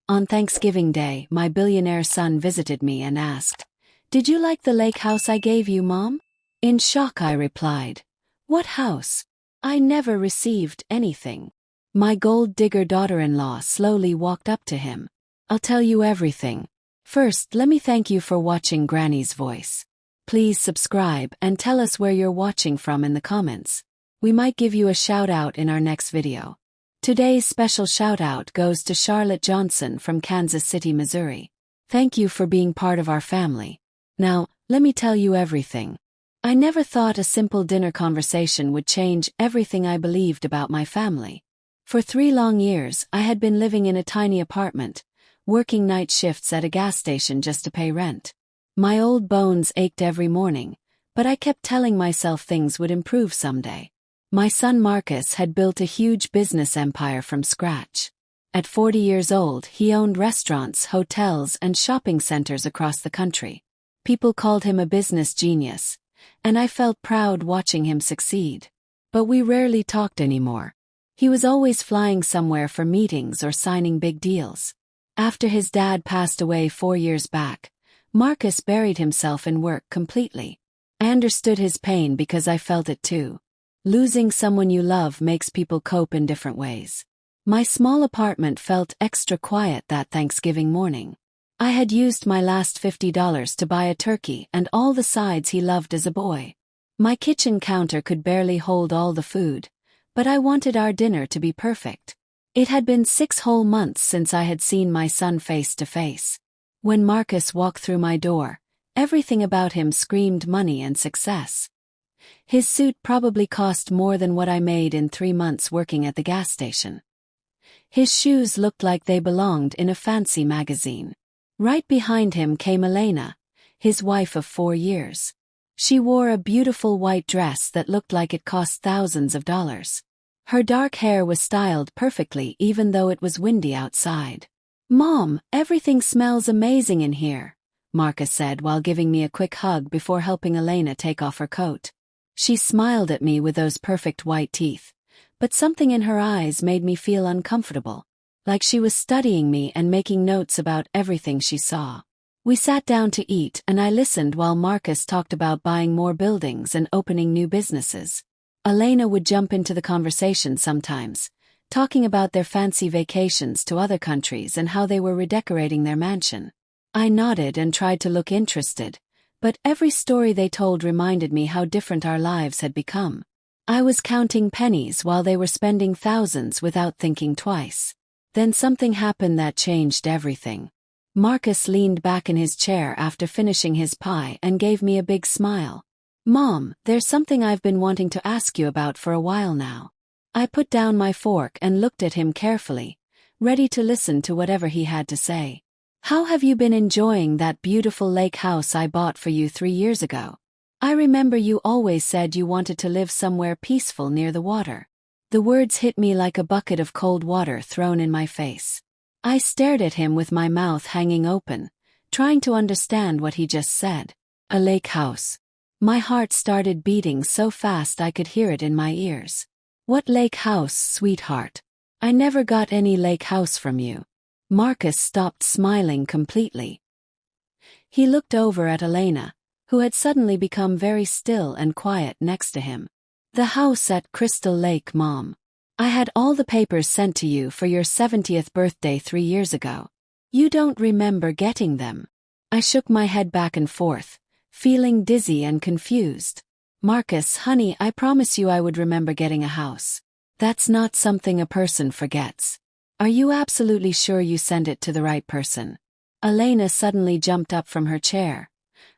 On Thanksgiving Day, my billionaire son visited me and asked, "Did you like the lake house I gave you, Mom?" In shock, I replied, "What house? I never received anything." My gold digger daughter-in-law slowly walked up to him. "I'll tell you everything. First, let me thank you for watching Granny's Voice. Please subscribe and tell us where you're watching from in the comments. We might give you a shout-out in our next video." Today's special shout-out goes to Charlotte Johnson from Kansas City, Missouri. Thank you for being part of our family. Now, let me tell you everything. I never thought a simple dinner conversation would change everything I believed about my family. For 3 long years, I had been living in a tiny apartment, working night shifts at a gas station just to pay rent. My old bones ached every morning, but I kept telling myself things would improve someday. My son Marcus had built a huge business empire from scratch. At 40 years old, he owned restaurants, hotels, and shopping centers across the country. People called him a business genius, and I felt proud watching him succeed. But we rarely talked anymore. He was always flying somewhere for meetings or signing big deals. After his dad passed away 4 years back, Marcus buried himself in work completely. I understood his pain because I felt it too. Losing someone you love makes people cope in different ways. My small apartment felt extra quiet that Thanksgiving morning. I had used my last $50 to buy a turkey and all the sides he loved as a boy. My kitchen counter could barely hold all the food, but I wanted our dinner to be perfect. It had been 6 whole months since I had seen my son face to face. When Marcus walked through my door, everything about him screamed money and success. His suit probably cost more than what I made in 3 months working at the gas station. His shoes looked like they belonged in a fancy magazine. Right behind him came Elena, his wife of 4 years. She wore a beautiful white dress that looked like it cost thousands of dollars. Her dark hair was styled perfectly even though it was windy outside. "Mom, everything smells amazing in here," Marcus said while giving me a quick hug before helping Elena take off her coat. She smiled at me with those perfect white teeth, but something in her eyes made me feel uncomfortable, like she was studying me and making notes about everything she saw. We sat down to eat and I listened while Marcus talked about buying more buildings and opening new businesses. Elena would jump into the conversation sometimes, talking about their fancy vacations to other countries and how they were redecorating their mansion. I nodded and tried to look interested, but every story they told reminded me how different our lives had become. I was counting pennies while they were spending thousands without thinking twice. Then something happened that changed everything. Marcus leaned back in his chair after finishing his pie and gave me a big smile. "Mom, there's something I've been wanting to ask you about for a while now." I put down my fork and looked at him carefully, ready to listen to whatever he had to say. "How have you been enjoying that beautiful lake house I bought for you 3 years ago? I remember you always said you wanted to live somewhere peaceful near the water." The words hit me like a bucket of cold water thrown in my face. I stared at him with my mouth hanging open, trying to understand what he just said. A lake house. My heart started beating so fast I could hear it in my ears. "What lake house, sweetheart? I never got any lake house from you." Marcus stopped smiling completely. He looked over at Elena, who had suddenly become very still and quiet next to him. "The house at Crystal Lake, Mom. I had all the papers sent to you for your 70th birthday 3 years ago. You don't remember getting them." I shook my head back and forth, feeling dizzy and confused. "Marcus, honey, I promise you I would remember getting a house. That's not something a person forgets. Are you absolutely sure you sent it to the right person?" Elena suddenly jumped up from her chair,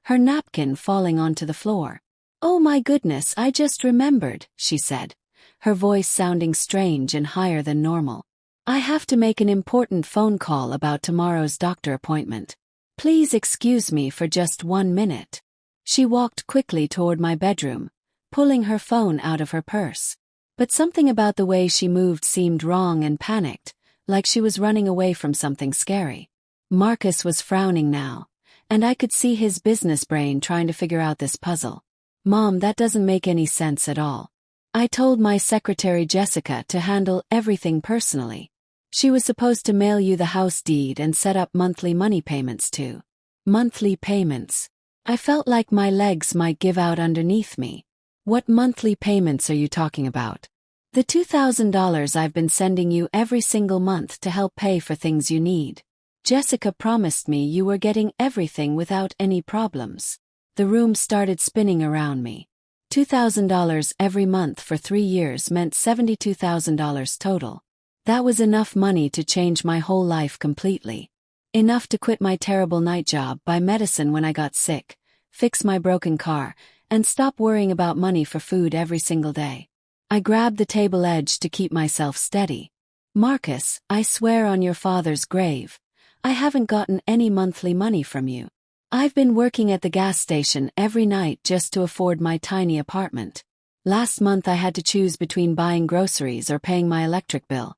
her napkin falling onto the floor. "Oh my goodness, I just remembered," she said, her voice sounding strange and higher than normal. "I have to make an important phone call about tomorrow's doctor appointment. Please excuse me for just 1 minute." She walked quickly toward my bedroom, pulling her phone out of her purse. But something about the way she moved seemed wrong and panicked, like she was running away from something scary. Marcus was frowning now, and I could see his business brain trying to figure out this puzzle. "Mom, that doesn't make any sense at all. I told my secretary Jessica to handle everything personally." She was supposed to mail you the house deed and set up monthly money payments too. Monthly payments. I felt like my legs might give out underneath me. What monthly payments are you talking about? The $2,000 I've been sending you every single month to help pay for things you need. Jessica promised me you were getting everything without any problems. The room started spinning around me. $2,000 every month for 3 years meant $72,000 total. That was enough money to change my whole life completely. Enough to quit my terrible night job, buy medicine when I got sick, fix my broken car, and stop worrying about money for food every single day. I grabbed the table edge to keep myself steady. Marcus, I swear on your father's grave, I haven't gotten any monthly money from you. I've been working at the gas station every night just to afford my tiny apartment. Last month I had to choose between buying groceries or paying my electric bill,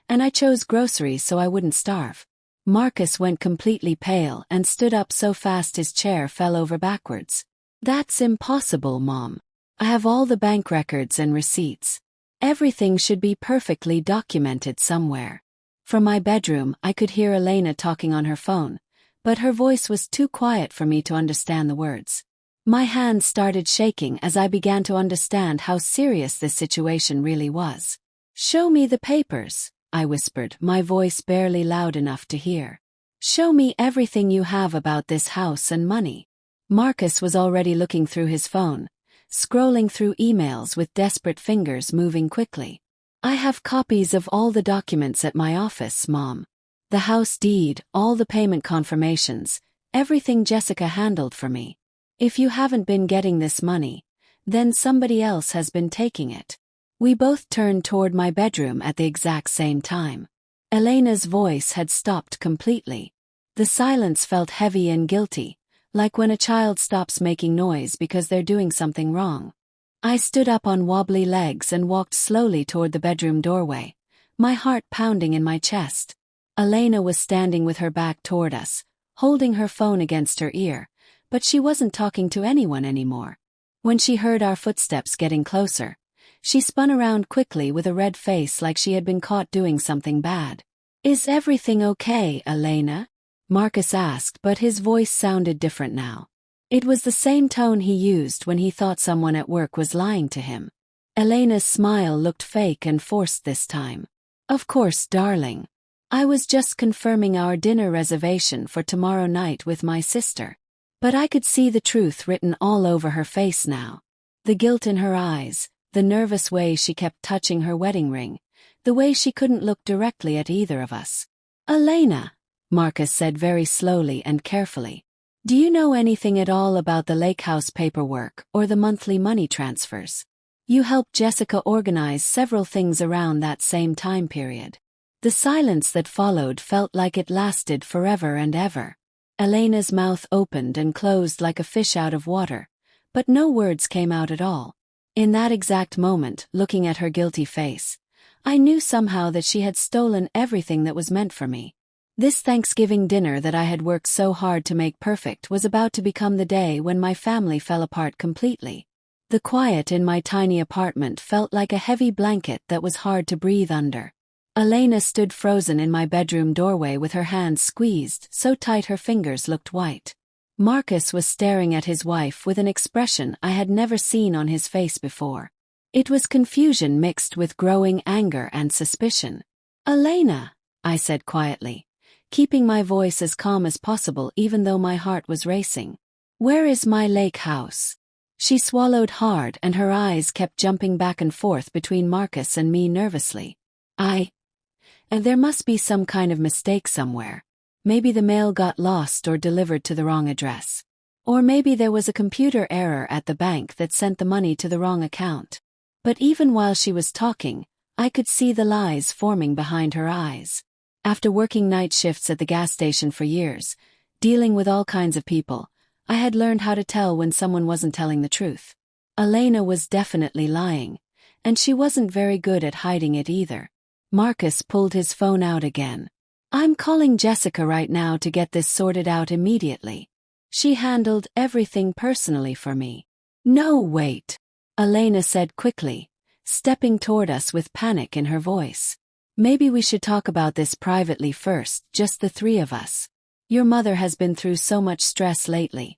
and I chose groceries so I wouldn't starve. Marcus went completely pale and stood up so fast his chair fell over backwards. That's impossible, Mom. I have all the bank records and receipts. Everything should be perfectly documented somewhere. From my bedroom, I could hear Elena talking on her phone, but her voice was too quiet for me to understand the words. My hands started shaking as I began to understand how serious this situation really was. "Show me the papers," I whispered, my voice barely loud enough to hear. "Show me everything you have about this house and money." Marcus was already looking through his phone, scrolling through emails with desperate fingers moving quickly. "I have copies of all the documents at my office, Mom. The house deed, all the payment confirmations, everything Jessica handled for me. If you haven't been getting this money, then somebody else has been taking it." We both turned toward my bedroom at the exact same time. Elena's voice had stopped completely. The silence felt heavy and guilty, like when a child stops making noise because they're doing something wrong. I stood up on wobbly legs and walked slowly toward the bedroom doorway, my heart pounding in my chest. Elena was standing with her back toward us, holding her phone against her ear, but she wasn't talking to anyone anymore. When she heard our footsteps getting closer, she spun around quickly with a red face like she had been caught doing something bad. "Is everything okay, Elena?" Marcus asked, but his voice sounded different now. It was the same tone he used when he thought someone at work was lying to him. Elena's smile looked fake and forced this time. "Of course, darling. I was just confirming our dinner reservation for tomorrow night with my sister." But I could see the truth written all over her face now. The guilt in her eyes, the nervous way she kept touching her wedding ring, the way she couldn't look directly at either of us. "Elena," Marcus said very slowly and carefully, "do you know anything at all about the lake house paperwork or the monthly money transfers? You helped Jessica organize several things around that same time period." The silence that followed felt like it lasted forever and ever. Elena's mouth opened and closed like a fish out of water, but no words came out at all. In that exact moment, looking at her guilty face, I knew somehow that she had stolen everything that was meant for me. This Thanksgiving dinner that I had worked so hard to make perfect was about to become the day when my family fell apart completely. The quiet in my tiny apartment felt like a heavy blanket that was hard to breathe under. Elena stood frozen in my bedroom doorway with her hands squeezed so tight her fingers looked white. Marcus was staring at his wife with an expression I had never seen on his face before. It was confusion mixed with growing anger and suspicion. "Elena," I said quietly, keeping my voice as calm as possible even though my heart was racing. "Where is my lake house?" She swallowed hard and her eyes kept jumping back and forth between Marcus and me nervously. And there must be some kind of mistake somewhere. Maybe the mail got lost or delivered to the wrong address. Or maybe there was a computer error at the bank that sent the money to the wrong account. But even while she was talking, I could see the lies forming behind her eyes. After working night shifts at the gas station for years, dealing with all kinds of people, I had learned how to tell when someone wasn't telling the truth. Elena was definitely lying, and she wasn't very good at hiding it either. Marcus pulled his phone out again. "I'm calling Jessica right now to get this sorted out immediately. She handled everything personally for me." "No, wait," Elena said quickly, stepping toward us with panic in her voice. Maybe we should talk about this privately first, just the three of us. Your mother has been through so much stress lately,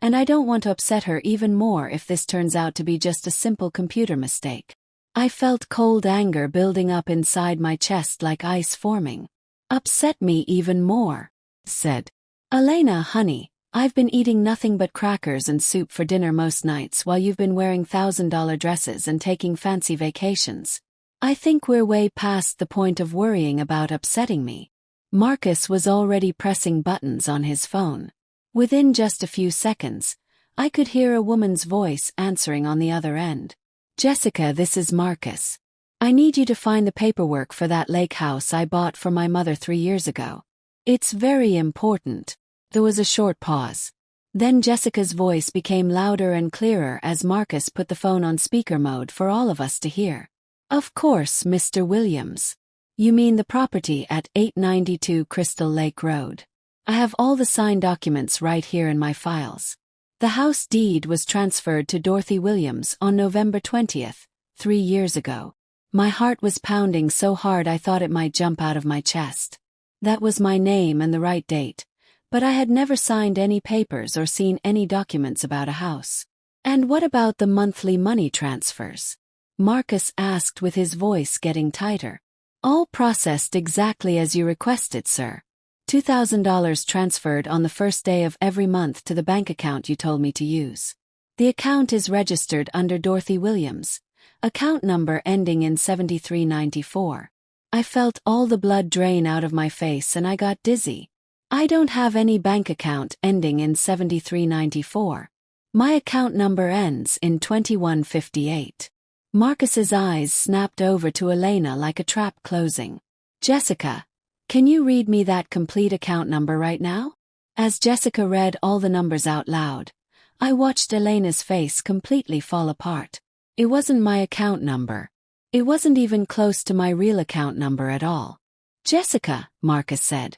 and I don't want to upset her even more if this turns out to be just a simple computer mistake. I felt cold anger building up inside my chest like ice forming. Upset me even more, said Elena. Honey, I've been eating nothing but crackers and soup for dinner most nights while you've been wearing $1,000 dresses and taking fancy vacations. I think we're way past the point of worrying about upsetting me. Marcus was already pressing buttons on his phone. Within just a few seconds, I could hear a woman's voice answering on the other end. Jessica, this is Marcus. I need you to find the paperwork for that lake house I bought for my mother 3 years ago. It's very important. There was a short pause. Then Jessica's voice became louder and clearer as Marcus put the phone on speaker mode for all of us to hear. Of course, Mr. Williams. You mean the property at 892 Crystal Lake Road. I have all the signed documents right here in my files. The house deed was transferred to Dorothy Williams on November 20th, 3 years ago. My heart was pounding so hard I thought it might jump out of my chest. That was my name and the right date, but I had never signed any papers or seen any documents about a house. And what about the monthly money transfers? Marcus asked with his voice getting tighter. All processed exactly as you requested, sir. $2,000 transferred on the first day of every month to the bank account you told me to use. The account is registered under Dorothy Williams, account number ending in 7394. I felt all the blood drain out of my face and I got dizzy. I don't have any bank account ending in 7394. My account number ends in 2158. Marcus's eyes snapped over to Elena like a trap closing. Jessica, can you read me that complete account number right now? As Jessica read all the numbers out loud, I watched Elena's face completely fall apart. It wasn't my account number. It wasn't even close to my real account number at all. Jessica, Marcus said,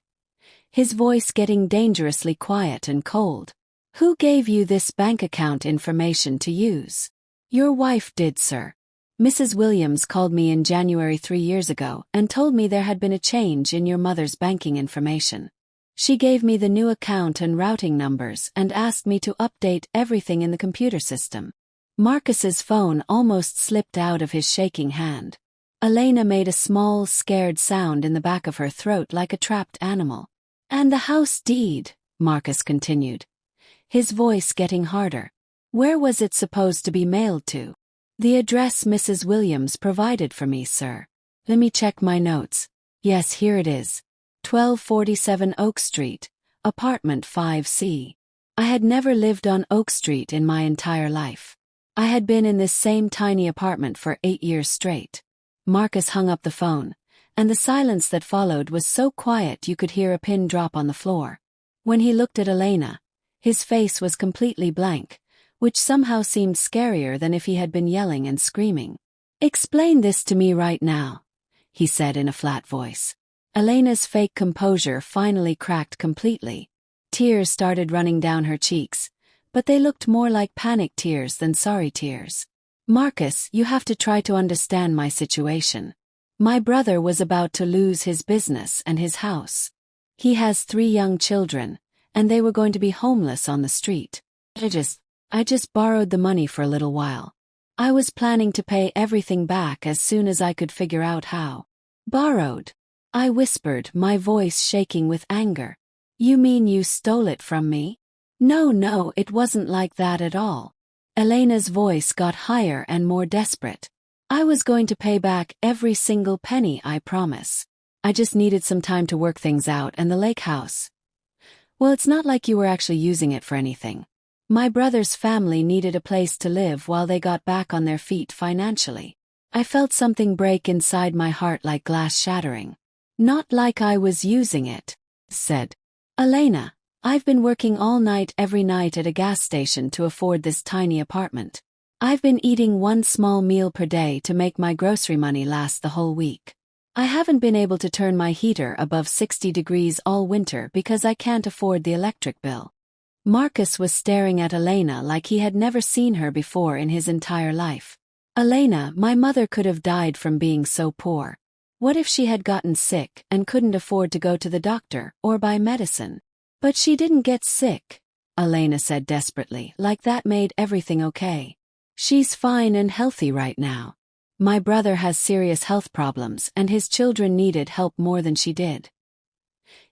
his voice getting dangerously quiet and cold. Who gave you this bank account information to use? Your wife did, sir. Mrs. Williams called me in January 3 years ago and told me there had been a change in your mother's banking information. She gave me the new account and routing numbers and asked me to update everything in the computer system. Marcus's phone almost slipped out of his shaking hand. Elena made a small, scared sound in the back of her throat like a trapped animal. And the house deed, Marcus continued, his voice getting harder. Where was it supposed to be mailed to? The address Mrs. Williams provided for me, sir. Let me check my notes. Yes, here it is. 1247 Oak Street, apartment 5C. I had never lived on Oak Street in my entire life. I had been in this same tiny apartment for 8 years straight. Marcus hung up the phone, and the silence that followed was so quiet you could hear a pin drop on the floor. When he looked at Elena, his face was completely blank, which somehow seemed scarier than if he had been yelling and screaming. Explain this to me right now, he said in a flat voice. Elena's fake composure finally cracked completely. Tears started running down her cheeks, but they looked more like panic tears than sorry tears. Marcus, you have to try to understand my situation. My brother was about to lose his business and his house. He has 3 young children, and they were going to be homeless on the street. I just borrowed the money for a little while. I was planning to pay everything back as soon as I could figure out how. Borrowed? I whispered, my voice shaking with anger. You mean you stole it from me? No, it wasn't like that at all. Elena's voice got higher and more desperate. I was going to pay back every single penny, I promise. I just needed some time to work things out, and the lake house. Well, it's not like you were actually using it for anything. My brother's family needed a place to live while they got back on their feet financially. I felt something break inside my heart like glass shattering. Not like I was using it, said Elena. I've been working all night every night at a gas station to afford this tiny apartment. I've been eating 1 small meal per day to make my grocery money last the whole week. I haven't been able to turn my heater above 60 degrees all winter because I can't afford the electric bill. Marcus was staring at Elena like he had never seen her before in his entire life. Elena, my mother could have died from being so poor. What if she had gotten sick and couldn't afford to go to the doctor or buy medicine? But she didn't get sick, Elena said desperately, like that made everything okay. She's fine and healthy right now. My brother has serious health problems and his children needed help more than she did.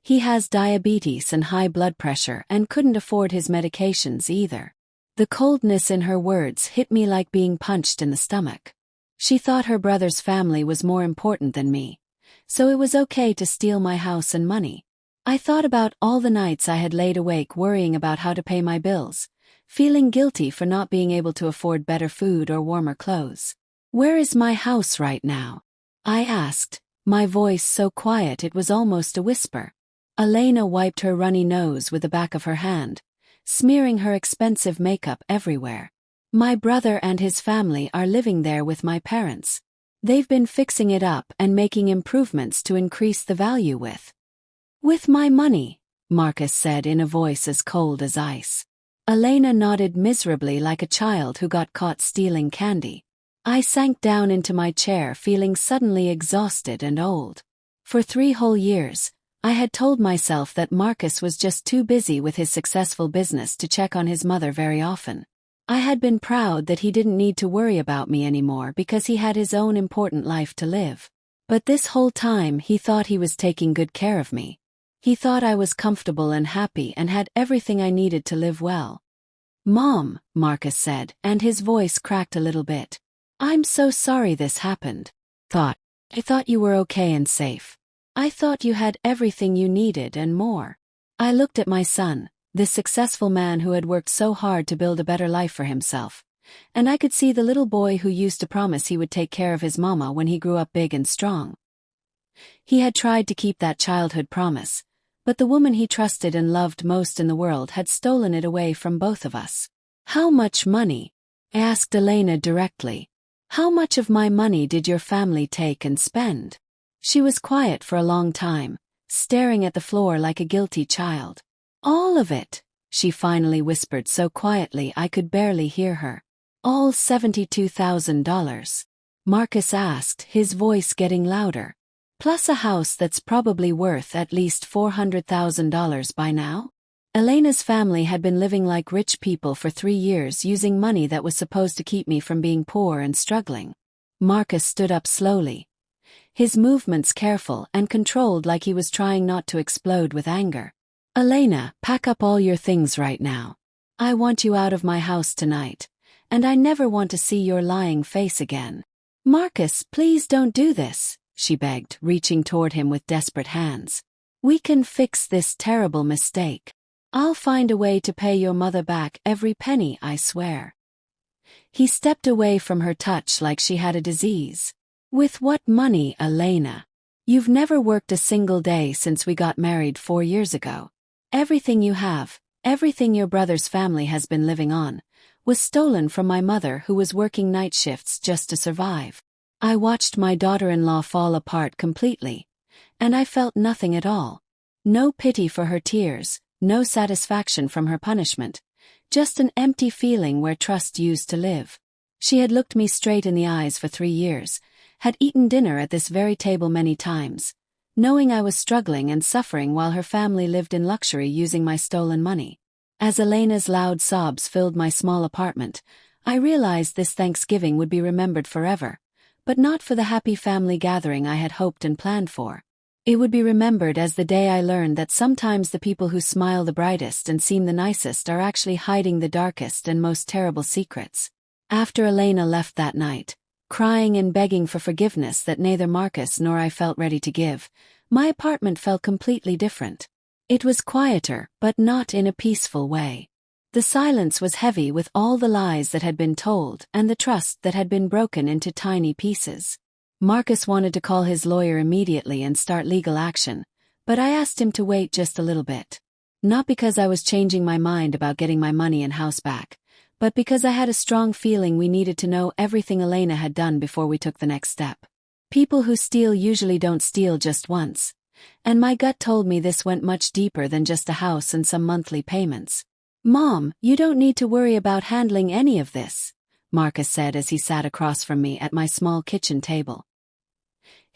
He has diabetes and high blood pressure and couldn't afford his medications either. The coldness in her words hit me like being punched in the stomach. She thought her brother's family was more important than me, so it was okay to steal my house and money. I thought about all the nights I had laid awake worrying about how to pay my bills, feeling guilty for not being able to afford better food or warmer clothes. "Where is my house right now?" I asked, my voice so quiet it was almost a whisper. Elena wiped her runny nose with the back of her hand, smearing her expensive makeup everywhere. "My brother and his family are living there with my parents. They've been fixing it up and making improvements to increase the value with my money," Marcus said in a voice as cold as ice. Elena nodded miserably like a child who got caught stealing candy. I sank down into my chair feeling suddenly exhausted and old. For 3 whole years, I had told myself that Marcus was just too busy with his successful business to check on his mother very often. I had been proud that he didn't need to worry about me anymore because he had his own important life to live. But this whole time he thought he was taking good care of me. He thought I was comfortable and happy and had everything I needed to live well. "Mom," Marcus said, and his voice cracked a little bit. "I'm so sorry this happened. I thought you were okay and safe. I thought you had everything you needed and more." I looked at my son, this successful man who had worked so hard to build a better life for himself, and I could see the little boy who used to promise he would take care of his mama when he grew up big and strong. He had tried to keep that childhood promise, but the woman he trusted and loved most in the world had stolen it away from both of us. "How much money?" I asked Elena directly. "How much of my money did your family take and spend?" She was quiet for a long time, staring at the floor like a guilty child. "All of it," she finally whispered so quietly I could barely hear her. "All $72,000? Marcus asked, his voice getting louder. "Plus a house that's probably worth at least $400,000 by now?" Elena's family had been living like rich people for 3 years using money that was supposed to keep me from being poor and struggling. Marcus stood up slowly, his movements careful and controlled like he was trying not to explode with anger. "Elena, pack up all your things right now. I want you out of my house tonight, and I never want to see your lying face again." "Marcus, please don't do this," she begged, reaching toward him with desperate hands. "We can fix this terrible mistake. I'll find a way to pay your mother back every penny, I swear." He stepped away from her touch like she had a disease. "With what money, Elena? You've never worked a single day since we got married 4 years ago. Everything you have, everything your brother's family has been living on, was stolen from my mother who was working night shifts just to survive." I watched my daughter-in-law fall apart completely, and I felt nothing at all. No pity for her tears, no satisfaction from her punishment, just an empty feeling where trust used to live. She had looked me straight in the eyes for 3 years, had eaten dinner at this very table many times, knowing I was struggling and suffering while her family lived in luxury using my stolen money. As Elena's loud sobs filled my small apartment, I realized this Thanksgiving would be remembered forever, but not for the happy family gathering I had hoped and planned for. It would be remembered as the day I learned that sometimes the people who smile the brightest and seem the nicest are actually hiding the darkest and most terrible secrets. After Elena left that night, crying and begging for forgiveness that neither Marcus nor I felt ready to give, my apartment felt completely different. It was quieter, but not in a peaceful way. The silence was heavy with all the lies that had been told and the trust that had been broken into tiny pieces. Marcus wanted to call his lawyer immediately and start legal action, but I asked him to wait just a little bit. Not because I was changing my mind about getting my money and house back, but because I had a strong feeling we needed to know everything Elena had done before we took the next step. People who steal usually don't steal just once, and my gut told me this went much deeper than just a house and some monthly payments. "Mom, you don't need to worry about handling any of this," Marcus said as he sat across from me at my small kitchen table.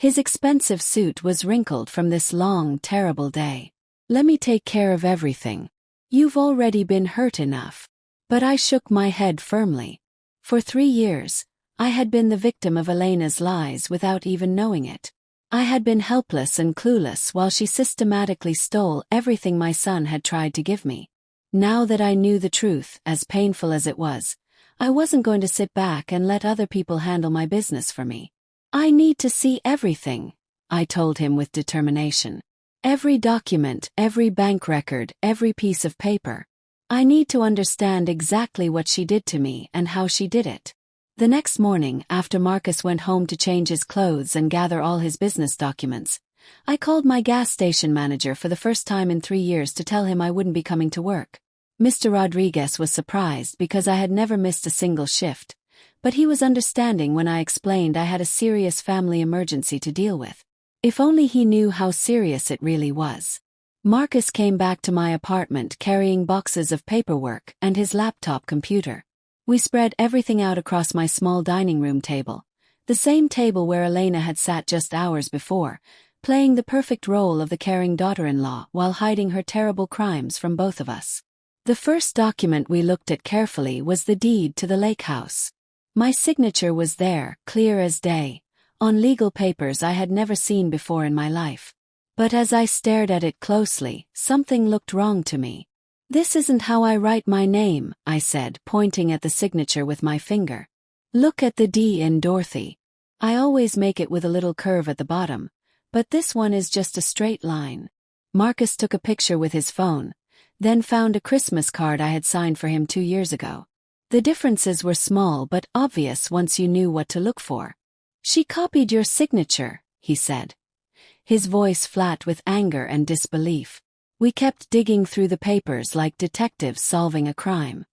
His expensive suit was wrinkled from this long, terrible day. "Let me take care of everything. You've already been hurt enough." But I shook my head firmly. For 3 years, I had been the victim of Elena's lies without even knowing it. I had been helpless and clueless while she systematically stole everything my son had tried to give me. Now that I knew the truth, as painful as it was, I wasn't going to sit back and let other people handle my business for me. "I need to see everything," I told him with determination. "Every document, every bank record, every piece of paper. I need to understand exactly what she did to me and how she did it." The next morning, after Marcus went home to change his clothes and gather all his business documents, I called my gas station manager for the first time in 3 years to tell him I wouldn't be coming to work. Mr. Rodriguez was surprised because I had never missed a single shift, but he was understanding when I explained I had a serious family emergency to deal with. If only he knew how serious it really was. Marcus came back to my apartment carrying boxes of paperwork and his laptop computer. We spread everything out across my small dining room table, the same table where Elena had sat just hours before, playing the perfect role of the caring daughter-in-law while hiding her terrible crimes from both of us. The first document we looked at carefully was the deed to the lake house. My signature was there, clear as day, on legal papers I had never seen before in my life. But as I stared at it closely, something looked wrong to me. "This isn't how I write my name," I said, pointing at the signature with my finger. "Look at the D in Dorothy. I always make it with a little curve at the bottom, but this one is just a straight line." Marcus took a picture with his phone, then found a Christmas card I had signed for him 2 years ago. The differences were small but obvious once you knew what to look for. "She copied your signature," he said, his voice flat with anger and disbelief. We kept digging through the papers like detectives solving a crime.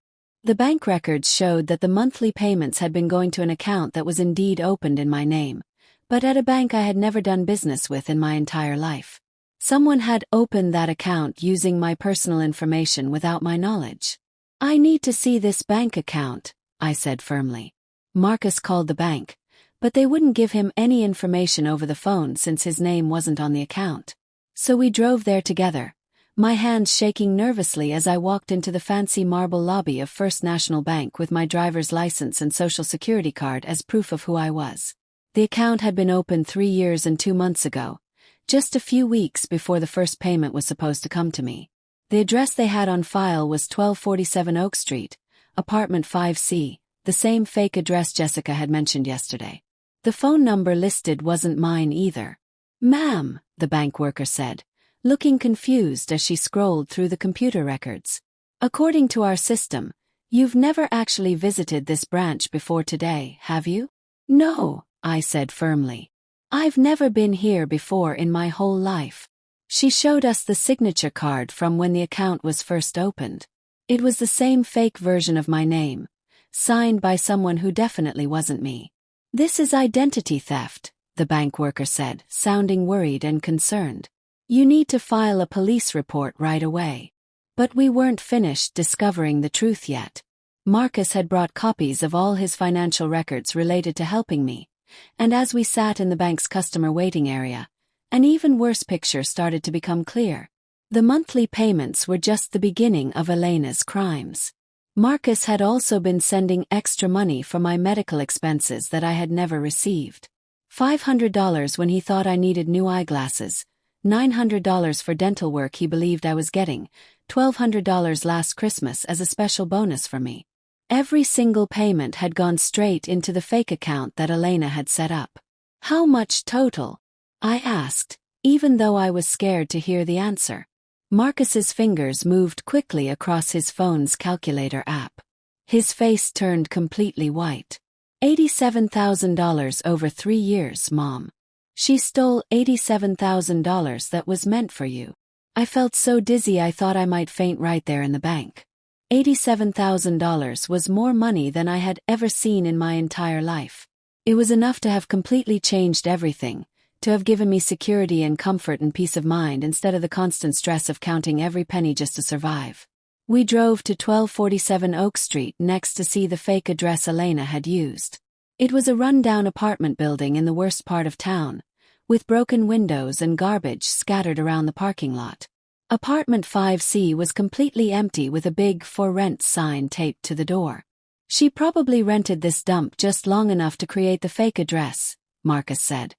The bank records showed that the monthly payments had been going to an account that was indeed opened in my name, but at a bank I had never done business with in my entire life. Someone had opened that account using my personal information without my knowledge. "I need to see this bank account," I said firmly. Marcus called the bank, but they wouldn't give him any information over the phone since his name wasn't on the account. So we drove there together, my hands shaking nervously as I walked into the fancy marble lobby of First National Bank with my driver's license and social security card as proof of who I was. The account had been opened 3 years and 2 months ago, just a few weeks before the first payment was supposed to come to me. The address they had on file was 1247 Oak Street, apartment 5C, the same fake address Jessica had mentioned yesterday. The phone number listed wasn't mine either. "Ma'am," the bank worker said, looking confused as she scrolled through the computer records. "According to our system, you've never actually visited this branch before today, have you?" "No," I said firmly. "I've never been here before in my whole life." She showed us the signature card from when the account was first opened. It was the same fake version of my name, signed by someone who definitely wasn't me. "This is identity theft," the bank worker said, sounding worried and concerned. "You need to file a police report right away." But we weren't finished discovering the truth yet. Marcus had brought copies of all his financial records related to helping me, and as we sat in the bank's customer waiting area, an even worse picture started to become clear. The monthly payments were just the beginning of Elena's crimes. Marcus had also been sending extra money for my medical expenses that I had never received. $500 when he thought I needed new eyeglasses, $900 for dental work he believed I was getting, $1,200 last Christmas as a special bonus for me. Every single payment had gone straight into the fake account that Elena had set up. "How much total?" I asked, even though I was scared to hear the answer. Marcus's fingers moved quickly across his phone's calculator app. His face turned completely white. $87,000 over 3 years, Mom. She stole $87,000 that was meant for you. I felt so dizzy I thought I might faint right there in the bank. $87,000 was more money than I had ever seen in my entire life. It was enough to have completely changed everything, to have given me security and comfort and peace of mind instead of the constant stress of counting every penny just to survive. We drove to 1247 Oak Street next to see the fake address Elena had used. It was a run-down apartment building in the worst part of town, with broken windows and garbage scattered around the parking lot. Apartment 5C was completely empty with a big "For Rent" sign taped to the door. She probably rented this dump just long enough to create the fake address, Marcus said,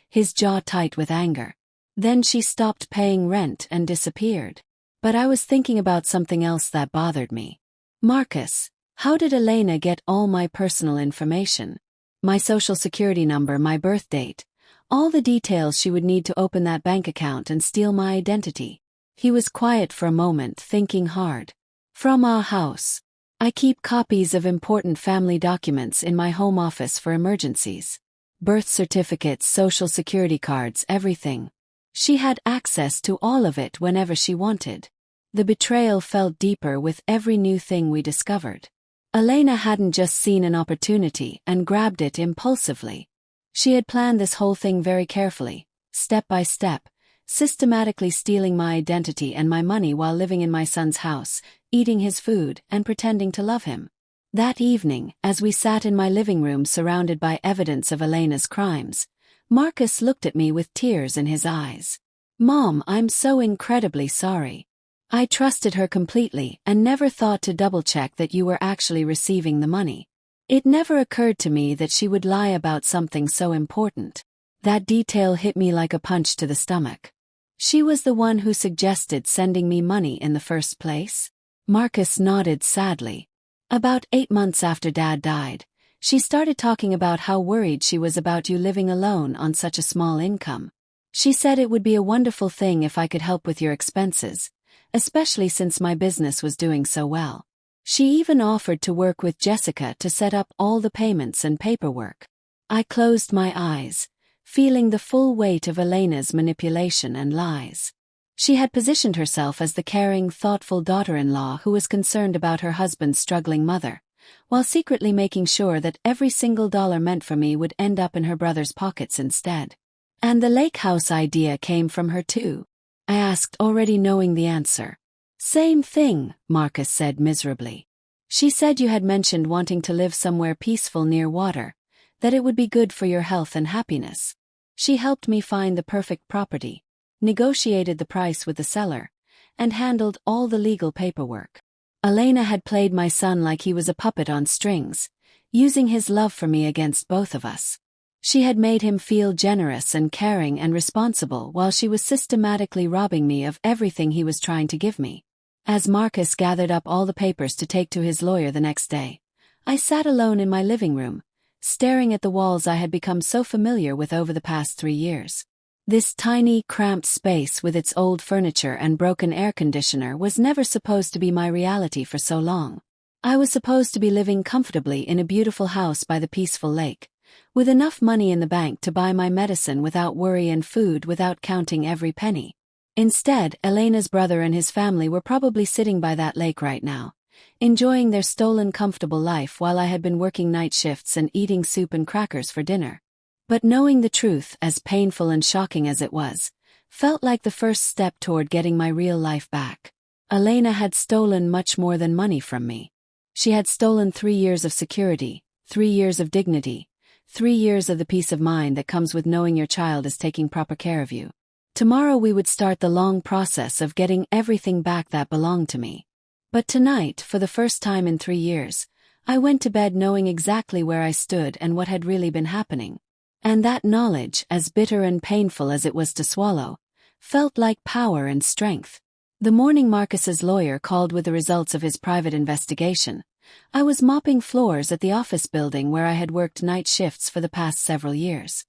his jaw tight with anger. Then she stopped paying rent and disappeared. But I was thinking about something else that bothered me. Marcus, how did Elena get all my personal information? My social security number, my birth date, all the details she would need to open that bank account and steal my identity. He was quiet for a moment, thinking hard. From our house. I keep copies of important family documents in my home office for emergencies. Birth certificates, social security cards, everything. She had access to all of it whenever she wanted. The betrayal felt deeper with every new thing we discovered. Elena hadn't just seen an opportunity and grabbed it impulsively. She had planned this whole thing very carefully, step by step, systematically stealing my identity and my money while living in my son's house, eating his food and pretending to love him. That evening, as we sat in my living room surrounded by evidence of Elena's crimes, Marcus looked at me with tears in his eyes. Mom, I'm so incredibly sorry. I trusted her completely and never thought to double-check that you were actually receiving the money. It never occurred to me that she would lie about something so important. That detail hit me like a punch to the stomach. She was the one who suggested sending me money in the first place? Marcus nodded sadly. About 8 months after Dad died, she started talking about how worried she was about you living alone on such a small income. She said it would be a wonderful thing if I could help with your expenses, especially since my business was doing so well. She even offered to work with Jessica to set up all the payments and paperwork. I closed my eyes, feeling the full weight of Elena's manipulation and lies. She had positioned herself as the caring, thoughtful daughter-in-law who was concerned about her husband's struggling mother, while secretly making sure that every single dollar meant for me would end up in her brother's pockets instead. And the lake house idea came from her too? I asked, already knowing the answer. Same thing, Marcus said miserably. She said you had mentioned wanting to live somewhere peaceful near water, that it would be good for your health and happiness. She helped me find the perfect property, negotiated the price with the seller, and handled all the legal paperwork. Elena had played my son like he was a puppet on strings, using his love for me against both of us. She had made him feel generous and caring and responsible while she was systematically robbing me of everything he was trying to give me. As Marcus gathered up all the papers to take to his lawyer the next day, I sat alone in my living room, staring at the walls I had become so familiar with over the past 3 years. This tiny, cramped space with its old furniture and broken air conditioner was never supposed to be my reality for so long. I was supposed to be living comfortably in a beautiful house by the peaceful lake, with enough money in the bank to buy my medicine without worry and food without counting every penny. Instead, Elena's brother and his family were probably sitting by that lake right now, enjoying their stolen comfortable life while I had been working night shifts and eating soup and crackers for dinner. But knowing the truth, as painful and shocking as it was, felt like the first step toward getting my real life back. Elena had stolen much more than money from me. She had stolen 3 years of security, 3 years of dignity, 3 years of the peace of mind that comes with knowing your child is taking proper care of you. Tomorrow we would start the long process of getting everything back that belonged to me. But tonight, for the first time in 3 years, I went to bed knowing exactly where I stood and what had really been happening. And that knowledge, as bitter and painful as it was to swallow, felt like power and strength. The morning Marcus's lawyer called with the results of his private investigation, I was mopping floors at the office building where I had worked night shifts for the past several years.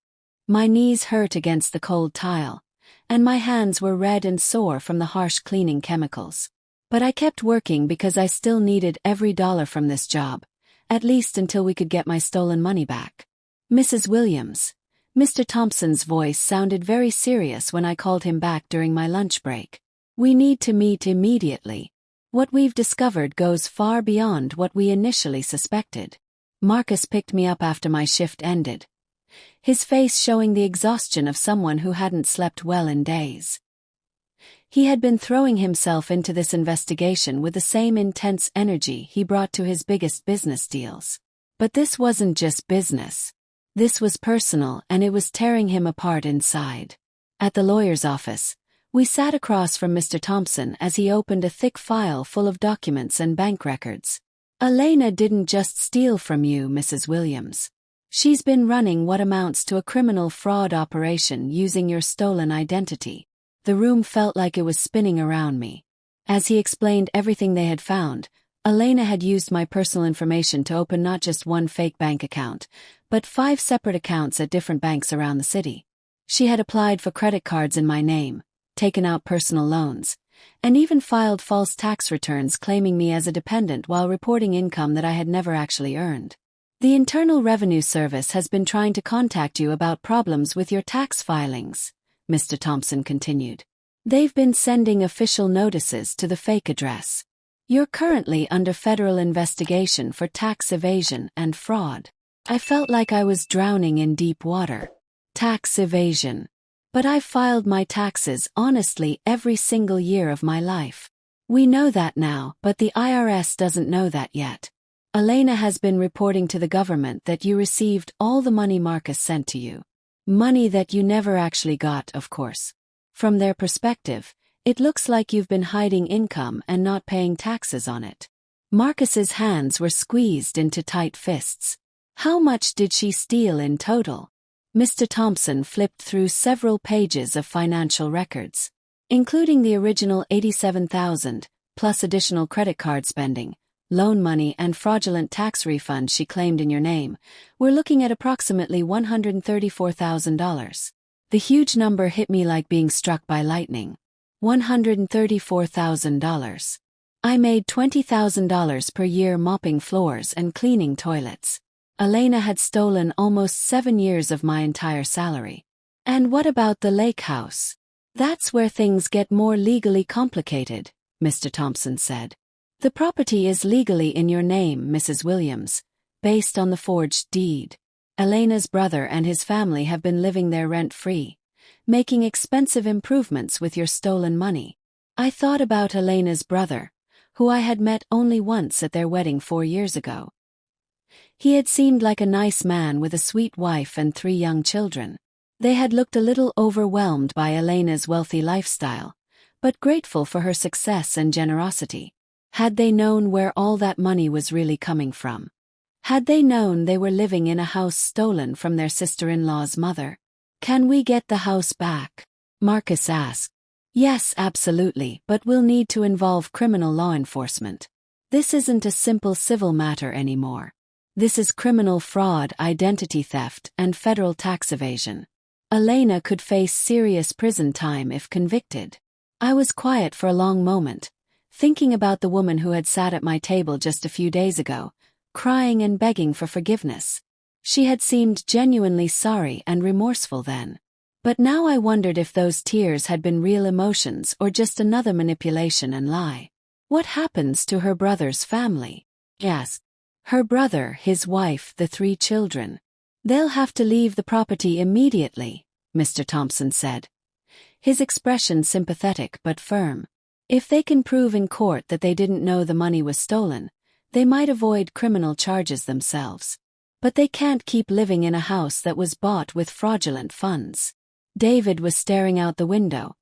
My knees hurt against the cold tile, and my hands were red and sore from the harsh cleaning chemicals. But I kept working because I still needed every dollar from this job, at least until we could get my stolen money back. Mrs. Williams, Mr. Thompson's voice sounded very serious when I called him back during my lunch break. We need to meet immediately. What we've discovered goes far beyond what we initially suspected. Marcus picked me up after my shift ended, his face showing the exhaustion of someone who hadn't slept well in days. He had been throwing himself into this investigation with the same intense energy he brought to his biggest business deals. But this wasn't just business. This was personal and it was tearing him apart inside. At the lawyer's office, we sat across from Mr. Thompson as he opened a thick file full of documents and bank records. Elena didn't just steal from you, Mrs. Williams. She's been running what amounts to a criminal fraud operation using your stolen identity. The room felt like it was spinning around me. As he explained everything they had found, Elena had used my personal information to open not just one fake bank account, but 5 separate accounts at different banks around the city. She had applied for credit cards in my name, taken out personal loans, and even filed false tax returns claiming me as a dependent while reporting income that I had never actually earned. The Internal Revenue Service has been trying to contact you about problems with your tax filings, Mr. Thompson continued. They've been sending official notices to the fake address. You're currently under federal investigation for tax evasion and fraud. I felt like I was drowning in deep water. Tax evasion. But I've filed my taxes honestly every single year of my life. We know that now, but the IRS doesn't know that yet. Elena has been reporting to the government that you received all the money Marcus sent to you. Money that you never actually got, of course. From their perspective, it looks like you've been hiding income and not paying taxes on it. Marcus's hands were squeezed into tight fists. How much did she steal in total? Mr. Thompson flipped through several pages of financial records, including the original $87,000, plus additional credit card spending, loan money and fraudulent tax refunds she claimed in your name. We're looking at approximately $134,000. The huge number hit me like being struck by lightning. $134,000. I made $20,000 per year mopping floors and cleaning toilets. Elena had stolen almost 7 years of my entire salary. And what about the lake house? That's where things get more legally complicated, Mr. Thompson said. The property is legally in your name, Mrs. Williams, based on the forged deed. Elena's brother and his family have been living there rent-free, making expensive improvements with your stolen money. I thought about Elena's brother, who I had met only once at their wedding 4 years ago. He had seemed like a nice man with a sweet wife and 3 young children. They had looked a little overwhelmed by Elena's wealthy lifestyle, but grateful for her success and generosity. Had they known where all that money was really coming from? Had they known they were living in a house stolen from their sister-in-law's mother? Can we get the house back? Marcus asked. Yes, absolutely, but we'll need to involve criminal law enforcement. This isn't a simple civil matter anymore. This is criminal fraud, identity theft, and federal tax evasion. Elena could face serious prison time if convicted. I was quiet for a long moment, thinking about the woman who had sat at my table just a few days ago, crying and begging for forgiveness. She had seemed genuinely sorry and remorseful then. But now I wondered if those tears had been real emotions or just another manipulation and lie. What happens to her brother's family? Yes. Her brother, his wife, the 3 children. They'll have to leave the property immediately, Mr. Thompson said. His expression sympathetic but firm. If they can prove in court that they didn't know the money was stolen, they might avoid criminal charges themselves. But they can't keep living in a house that was bought with fraudulent funds. David was staring out the window,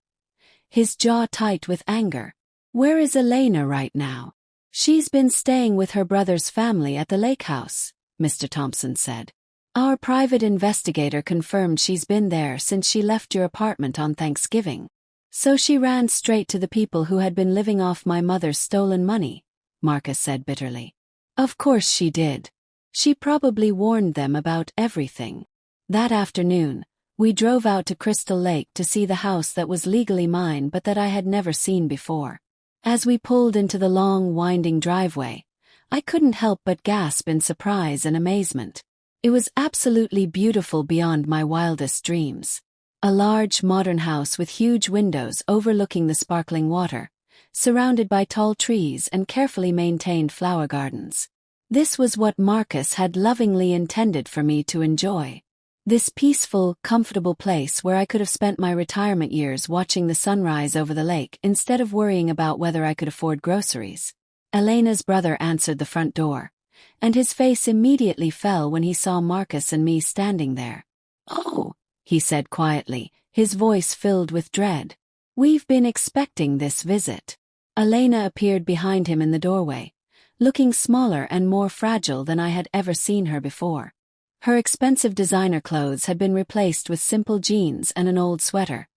his jaw tight with anger. Where is Elena right now? She's been staying with her brother's family at the lake house, Mr. Thompson said. Our private investigator confirmed she's been there since she left your apartment on Thanksgiving. So she ran straight to the people who had been living off my mother's stolen money, Marcus said bitterly. Of course she did. She probably warned them about everything. That afternoon, we drove out to Crystal Lake to see the house that was legally mine but that I had never seen before. As we pulled into the long, winding driveway, I couldn't help but gasp in surprise and amazement. It was absolutely beautiful beyond my wildest dreams. A large, modern house with huge windows overlooking the sparkling water, surrounded by tall trees and carefully maintained flower gardens. This was what Marcus had lovingly intended for me to enjoy. This peaceful, comfortable place where I could have spent my retirement years watching the sunrise over the lake instead of worrying about whether I could afford groceries. Elena's brother answered the front door, and his face immediately fell when he saw Marcus and me standing there. "Oh," he said quietly, his voice filled with dread. "We've been expecting this visit." Elena appeared behind him in the doorway, looking smaller and more fragile than I had ever seen her before. Her expensive designer clothes had been replaced with simple jeans and an old sweater,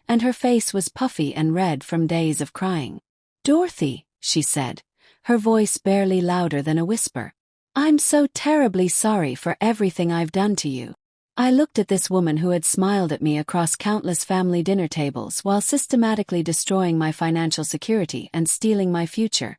and her face was puffy and red from days of crying. "Dorothy," she said, her voice barely louder than a whisper, "I'm so terribly sorry for everything I've done to you." I looked at this woman who had smiled at me across countless family dinner tables while systematically destroying my financial security and stealing my future,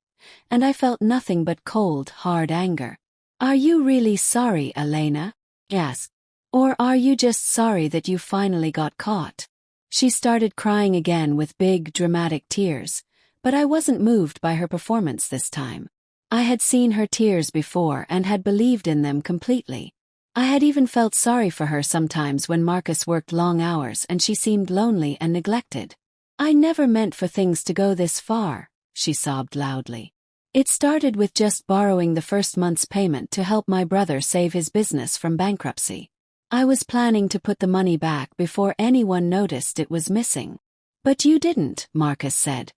and I felt nothing but cold, hard anger. "Are you really sorry, Elena?" I asked. "Or are you just sorry that you finally got caught?" She started crying again with big, dramatic tears, but I wasn't moved by her performance this time. I had seen her tears before and had believed in them completely. I had even felt sorry for her sometimes when Marcus worked long hours and she seemed lonely and neglected. "I never meant for things to go this far," she sobbed loudly. "It started with just borrowing the first month's payment to help my brother save his business from bankruptcy. I was planning to put the money back before anyone noticed it was missing." "But you didn't," Marcus said,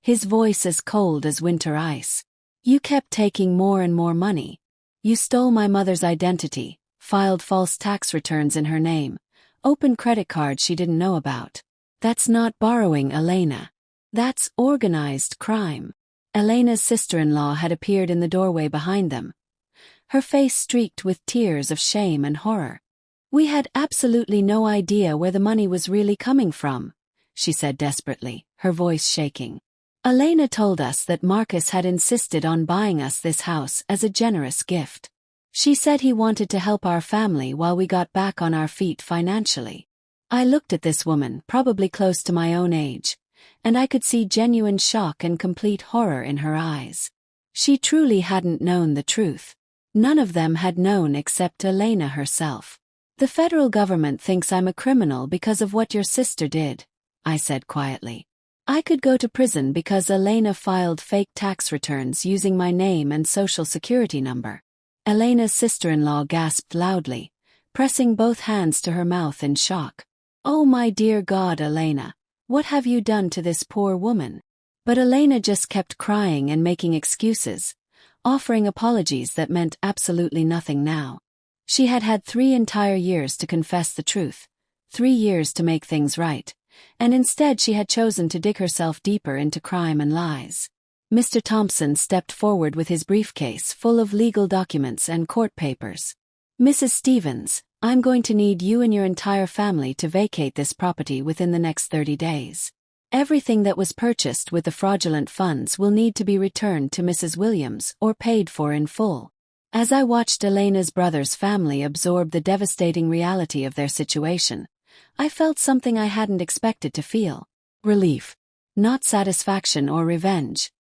his voice as cold as winter ice. "You kept taking more and more money. You stole my mother's identity, filed false tax returns in her name, opened credit cards she didn't know about. That's not borrowing, Elena. That's organized crime." Elena's sister-in-law had appeared in the doorway behind them, her face streaked with tears of shame and horror. "We had absolutely no idea where the money was really coming from," she said desperately, her voice shaking. "Elena told us that Marcus had insisted on buying us this house as a generous gift. She said he wanted to help our family while we got back on our feet financially." I looked at this woman, probably close to my own age, and I could see genuine shock and complete horror in her eyes. She truly hadn't known the truth. None of them had known except Elena herself. "The federal government thinks I'm a criminal because of what your sister did," I said quietly. "I could go to prison because Elena filed fake tax returns using my name and social security number." Elena's sister-in-law gasped loudly, pressing both hands to her mouth in shock. "Oh my dear God, Elena, what have you done to this poor woman?" But Elena just kept crying and making excuses, offering apologies that meant absolutely nothing now. She had had 3 entire years to confess the truth, 3 years to make things right, and instead she had chosen to dig herself deeper into crime and lies. Mr. Thompson stepped forward with his briefcase full of legal documents and court papers. "Mrs. Stevens, I'm going to need you and your entire family to vacate this property within the next 30 days. Everything that was purchased with the fraudulent funds will need to be returned to Mrs. Williams or paid for in full." As I watched Elena's brother's family absorb the devastating reality of their situation, I felt something I hadn't expected to feel. Relief. Not satisfaction or revenge.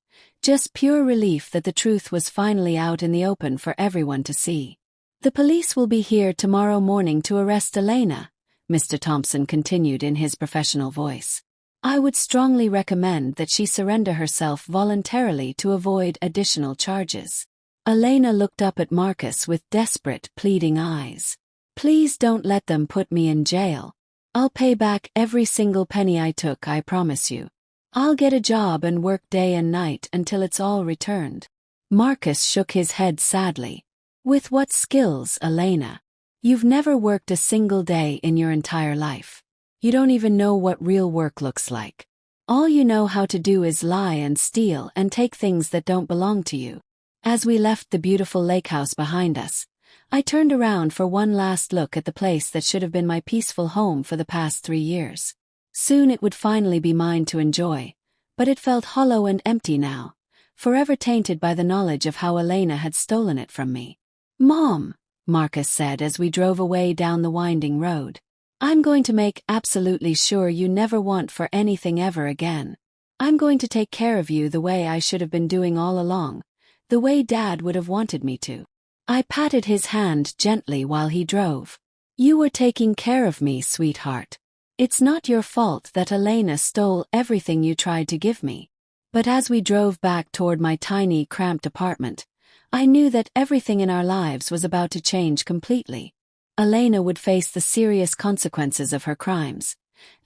Just pure relief that the truth was finally out in the open for everyone to see. "The police will be here tomorrow morning to arrest Elena," Mr. Thompson continued in his professional voice. "I would strongly recommend that she surrender herself voluntarily to avoid additional charges." Elena looked up at Marcus with desperate, pleading eyes. "Please don't let them put me in jail. I'll pay back every single penny I took, I promise you. I'll get a job and work day and night until it's all returned." Marcus shook his head sadly. "With what skills, Elena? You've never worked a single day in your entire life. You don't even know what real work looks like. All you know how to do is lie and steal and take things that don't belong to you." As we left the beautiful lake house behind us, I turned around for one last look at the place that should have been my peaceful home for the past 3 years. Soon it would finally be mine to enjoy, but it felt hollow and empty now, forever tainted by the knowledge of how Elena had stolen it from me. "Mom," Marcus said as we drove away down the winding road, "I'm going to make absolutely sure you never want for anything ever again. I'm going to take care of you the way I should have been doing all along, the way Dad would have wanted me to." I patted his hand gently while he drove. "You were taking care of me, sweetheart. It's not your fault that Elena stole everything you tried to give me." But as we drove back toward my tiny, cramped apartment, I knew that everything in our lives was about to change completely. Elena would face the serious consequences of her crimes,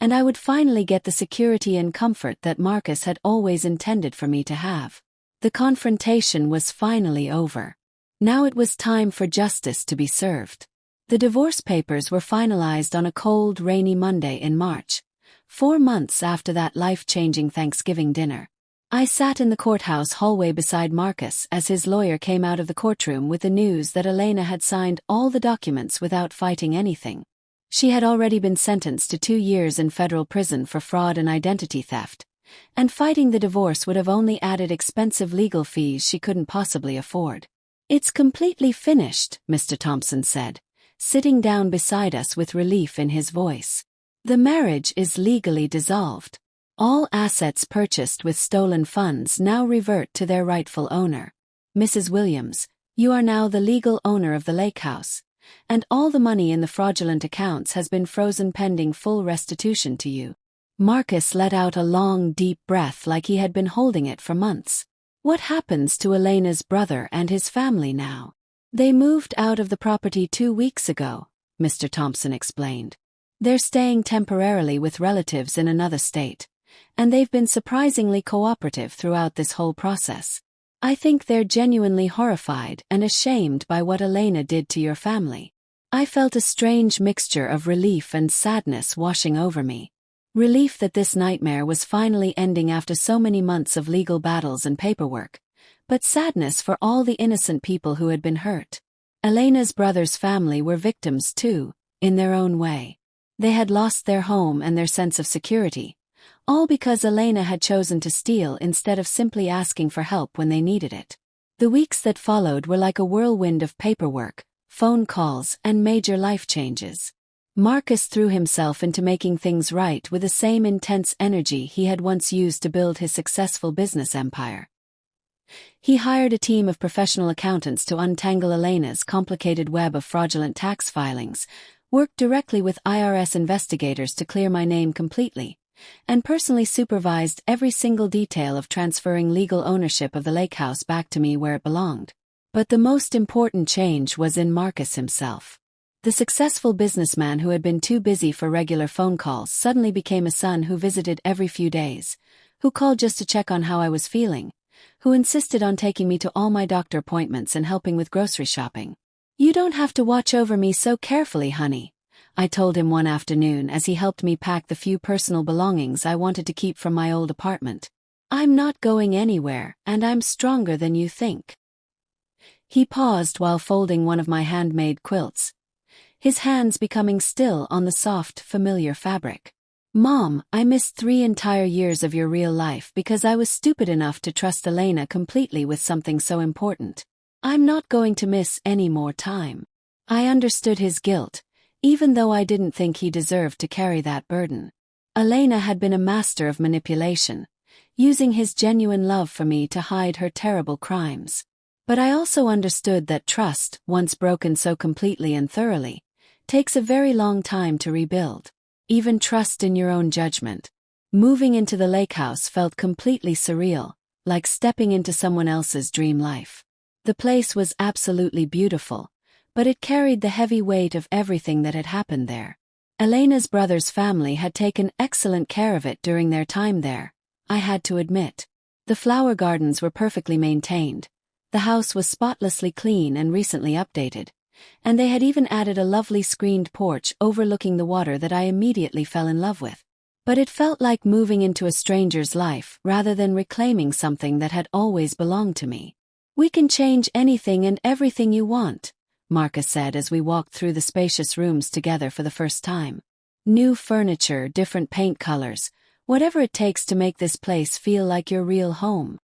and I would finally get the security and comfort that Marcus had always intended for me to have. The confrontation was finally over. Now it was time for justice to be served. The divorce papers were finalized on a cold, rainy Monday in March, 4 months after that life-changing Thanksgiving dinner. I sat in the courthouse hallway beside Marcus as his lawyer came out of the courtroom with the news that Elena had signed all the documents without fighting anything. She had already been sentenced to 2 years in federal prison for fraud and identity theft, and fighting the divorce would have only added expensive legal fees she couldn't possibly afford. "It's completely finished," Mr. Thompson said, sitting down beside us with relief in his voice. "The marriage is legally dissolved. All assets purchased with stolen funds now revert to their rightful owner. Mrs. Williams, you are now the legal owner of the lake house, and all the money in the fraudulent accounts has been frozen pending full restitution to you." Marcus let out a long, deep breath like he had been holding it for months. "What happens to Elena's brother and his family now?" "They moved out of the property 2 weeks ago," Mr. Thompson explained. "They're staying temporarily with relatives in another state, and they've been surprisingly cooperative throughout this whole process. I think they're genuinely horrified and ashamed by what Elena did to your family." I felt a strange mixture of relief and sadness washing over me. Relief that this nightmare was finally ending after so many months of legal battles and paperwork, but sadness for all the innocent people who had been hurt. Elena's brother's family were victims too, in their own way. They had lost their home and their sense of security, all because Elena had chosen to steal instead of simply asking for help when they needed it. The weeks that followed were like a whirlwind of paperwork, phone calls, and major life changes. Marcus threw himself into making things right with the same intense energy he had once used to build his successful business empire. He hired a team of professional accountants to untangle Elena's complicated web of fraudulent tax filings, worked directly with IRS investigators to clear my name completely, and personally supervised every single detail of transferring legal ownership of the lake house back to me where it belonged. But the most important change was in Marcus himself. The successful businessman who had been too busy for regular phone calls suddenly became a son who visited every few days, who called just to check on how I was feeling, who insisted on taking me to all my doctor appointments and helping with grocery shopping. "You don't have to watch over me so carefully, honey," I told him one afternoon as he helped me pack the few personal belongings I wanted to keep from my old apartment. "I'm not going anywhere, and I'm stronger than you think." He paused while folding one of my handmade quilts, his hands becoming still on the soft, familiar fabric. "Mom, I missed 3 entire years of your real life because I was stupid enough to trust Elena completely with something so important. I'm not going to miss any more time." I understood his guilt, even though I didn't think he deserved to carry that burden. Elena had been a master of manipulation, using his genuine love for me to hide her terrible crimes. But I also understood that trust, once broken so completely and thoroughly, takes a very long time to rebuild. Even trust in your own judgment. Moving into the lake house felt completely surreal, like stepping into someone else's dream life. The place was absolutely beautiful, but it carried the heavy weight of everything that had happened there. Elena's brother's family had taken excellent care of it during their time there, I had to admit. The flower gardens were perfectly maintained, the house was spotlessly clean and recently updated, and they had even added a lovely screened porch overlooking the water that I immediately fell in love with. But it felt like moving into a stranger's life rather than reclaiming something that had always belonged to me. "We can change anything and everything you want," Marcus said as we walked through the spacious rooms together for the first time. "New furniture, different paint colors, whatever it takes to make this place feel like your real home."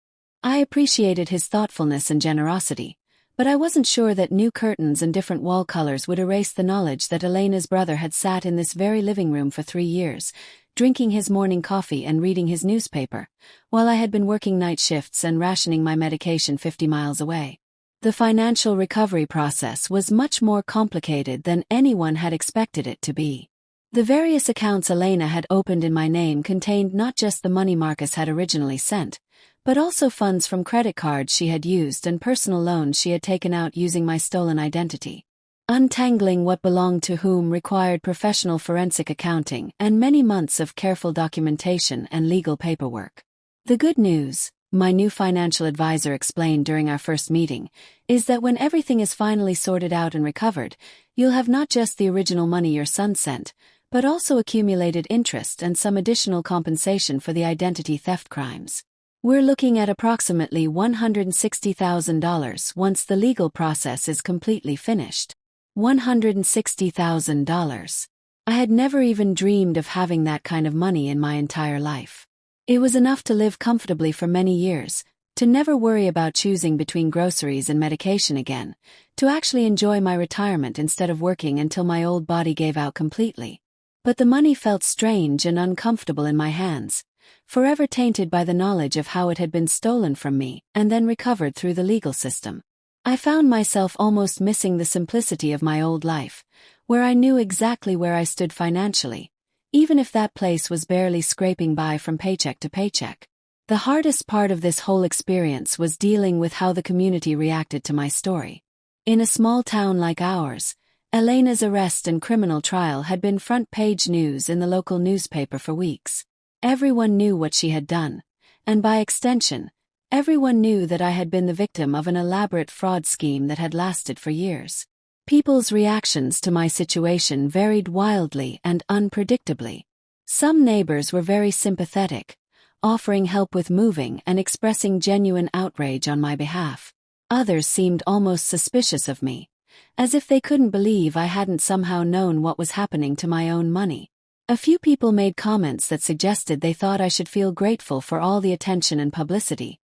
I appreciated his thoughtfulness and generosity, but I wasn't sure that new curtains and different wall colors would erase the knowledge that Elena's brother had sat in this very living room for 3 years, drinking his morning coffee and reading his newspaper, while I had been working night shifts and rationing my medication 50 miles away. The financial recovery process was much more complicated than anyone had expected it to be. The various accounts Elena had opened in my name contained not just the money Marcus had originally sent, but also funds from credit cards she had used and personal loans she had taken out using my stolen identity. Untangling what belonged to whom required professional forensic accounting and many months of careful documentation and legal paperwork. The good news, my new financial advisor explained during our first meeting, is that when everything is finally sorted out and recovered, you'll have not just the original money your son sent, but also accumulated interest and some additional compensation for the identity theft crimes. We're looking at approximately $160,000 once the legal process is completely finished. $160,000. I had never even dreamed of having that kind of money in my entire life. It was enough to live comfortably for many years, to never worry about choosing between groceries and medication again, to actually enjoy my retirement instead of working until my old body gave out completely. But the money felt strange and uncomfortable in my hands, forever tainted by the knowledge of how it had been stolen from me and then recovered through the legal system. I found myself almost missing the simplicity of my old life, where I knew exactly where I stood financially, even if that place was barely scraping by from paycheck to paycheck. The hardest part of this whole experience was dealing with how the community reacted to my story. In a small town like ours, Elena's arrest and criminal trial had been front-page news in the local newspaper for weeks. Everyone knew what she had done, and by extension, everyone knew that I had been the victim of an elaborate fraud scheme that had lasted for years. People's reactions to my situation varied wildly and unpredictably. Some neighbors were very sympathetic, offering help with moving and expressing genuine outrage on my behalf. Others seemed almost suspicious of me, as if they couldn't believe I hadn't somehow known what was happening to my own money. A few people made comments that suggested they thought I should feel grateful for all the attention and publicity,